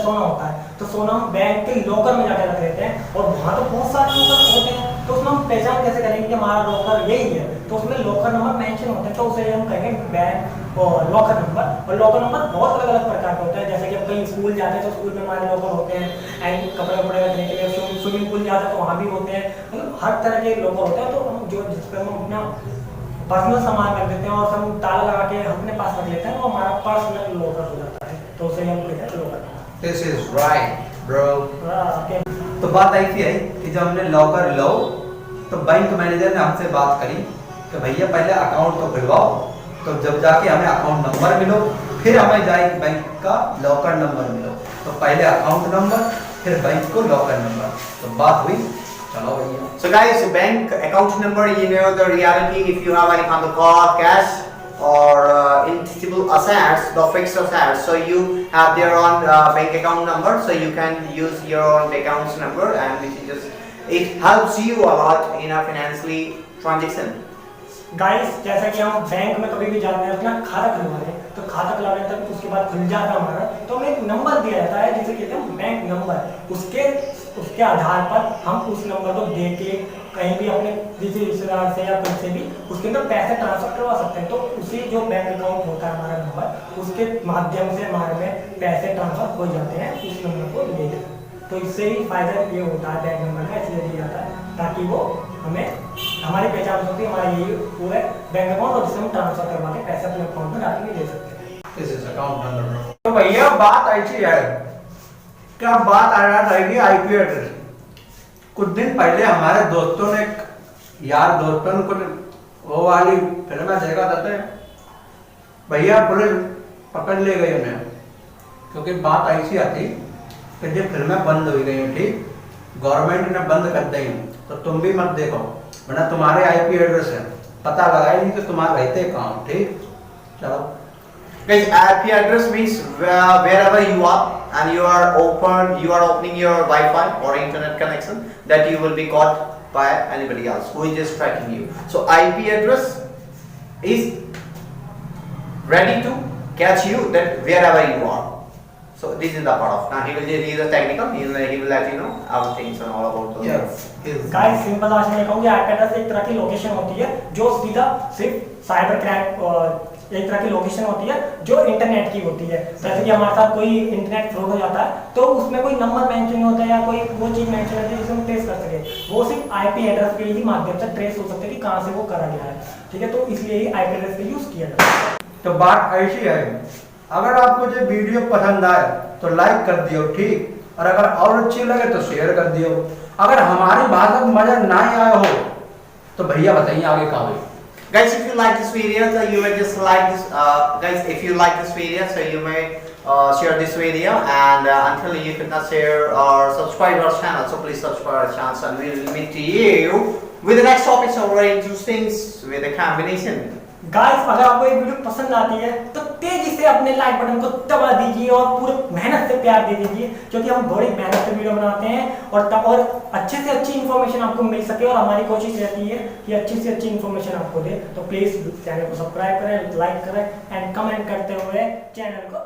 Speaker 3: सोना होता है, तो सोना हम बैंक के लॉकर में जाकर रख देते हैं, और वहाँ तो बहुत सारे लॉकर होते हैं, तो उसमें हम पहचान कैसे करेंगे कि हमारा लॉकर यही है? तो उसमें लॉकर नंबर मेंशन होते हैं, तो उसे हम कहेंगे बैंक और लॉकर नंबर। और लॉकर नंबर बहुत अलग अलग प्रकार के होते हैं। जैसे कि हम कहीं स्कूल जाते हैं तो स्कूल में हमारे लॉकर होते हैं, एंड कपड़े वपड़े रखने के लिए, स्विमिंग पूल जाते हैं तो वहाँ भी होते हैं, मतलब हर तरह के लॉकर होते हैं। तो हम जिस पर हम अपना पर्सनल सामान रख देते हैं और हम ताला लगा के अपने पास रख लेते हैं, वो हमारा पर्सनल लॉकर हो जाता है, तो उसे हम कहते हैं locker.
Speaker 2: This is right, bro.
Speaker 3: Okay.
Speaker 2: तो बात ऐसी है कि जब हमने लॉकर लो तो बैंक मैनेजर ने हमसे बात करी कि भैया पहले अकाउंट तो खुलवाओ, तो जब जाके हमें अकाउंट नंबर मिलो, फिर हमें जाए बैंक का लॉकर नंबर मिलो। तो पहले अकाउंट नंबर, फिर बैंक को लॉकर नंबर। तो बात हुई, चलो भैया।
Speaker 5: So guys, bank account number, you know the reality. If you have any kind of car, cash, or intangible assets, the fixed assets, so you have their own bank account number, so you can use your own bank account number, and it helps you a lot in a financially transaction.
Speaker 3: Guys, जैसा कि हम बैंक में कभी भी जाते हैं अपना खाता खुलवाने, तो खाता खुलवाने तक उसके बाद खुल जाता है हमारा, तो हमें एक नंबर दिया जाता है जिसे कहते हैं बैंक नंबर। उसके आधार पर हम उस नंबर को दे के कहीं भी अपने किसी रिश्तेदार से या कहीं से भी उसके अंदर पैसे ट्रांसफर करवा सकते हैं। तो उसी जो बैंक अकाउंट होता है हमारा नंबर, उसके माध्यम से हमारे में पैसे ट्रांसफर हो जाते हैं उस नंबर को लेकर। तो इससे ही फायदा ये होता है बैंक नंबर का, इसलिए दिया जाता है ताकि वो हमें हमारी पहचान होती है, हमारा यही वो है बैंक अकाउंट, और जिससे हम ट्रांसफर करवा के पैसे अपने अकाउंट में डाल के दे सकते हैं।
Speaker 2: This is account number.
Speaker 6: तो भैया बात ऐसी है, क्या बात आ रहा था कि आईपी एड्रेस।
Speaker 2: कुछ दिन पहले हमारे दोस्तों ने, यार दोस्तों ने कुछ वो वाली फिल्म देखा था, भैया पुलिस पकड़ ले गई उन्हें, क्योंकि बात ऐसी आती कि जब फिल्में बंद हो गई, ठीक, गवर्नमेंट ने बंद कर दी, तो तुम भी मत देखो, वरना तुम्हारे आईपी एड्रेस है, पता लगाए नहीं कि तुम्हारे रहते कहाँ, ठीक। चलो
Speaker 5: Guys, IP address means wherever you are and you are opening your Wi-Fi or internet connection, that you will be caught by anybody else who is just tracking you. So IP address is ready to catch you that wherever you are. So this is the part of. Now he is a technical. He will let you know our things and all about those.
Speaker 2: yes.
Speaker 3: Guys, simple भाषा में कहूँगी, आईपी एड्रेस एक तरह की लोकेशन होती है जो सीधा सिर्फ साइबर क्राइम, एक तरह की लोकेशन होती है जो इंटरनेट की होती है। जैसे कि हमारे साथ कोई इंटरनेट फ्रॉड हो जाता है, तो उसमें कोई नंबर मेंशन नहीं होता है या कोई वो चीज मेंशन होती है जिसे हम ट्रेस कर सके, वो सिर्फ आईपी एड्रेस के ही माध्यम से ट्रेस हो सकते हैं कि कहाँ से वो करा गया है, ठीक है। तो इसलिए ही आईपी एड्रेस का यूज किया जाता है।
Speaker 6: तो बात ऐसी है, अगर आपको जो वीडियो पसंद आए तो लाइक कर दियो, ठीक, और अगर और अच्छी लगे तो शेयर कर दियो। अगर हमारी भाषा में मजा ना आया हो तो भैया बताइए आगे कहाँ है।
Speaker 5: Guys, if you like this video, so you may just like this. Guys, if you like this video, so you may share this video, and until you could not share or subscribe our channel, so please subscribe our channel, and we will meet to you with the next topics of very interesting with a combination.
Speaker 3: Guys, अगर आपको ये वीडियो पसंद आती है तो तेजी से अपने लाइक बटन को दबा दीजिए और पूरे मेहनत से प्यार दे दीजिए, क्योंकि हम बड़ी मेहनत से वीडियो बनाते हैं और अच्छे से अच्छी इन्फॉर्मेशन आपको मिल सके, और हमारी कोशिश रहती है कि अच्छी से अच्छी इन्फॉर्मेशन आपको दे। तो प्लीज चैनल को सब्सक्राइब करें, लाइक करें एंड कमेंट करते हुए चैनल को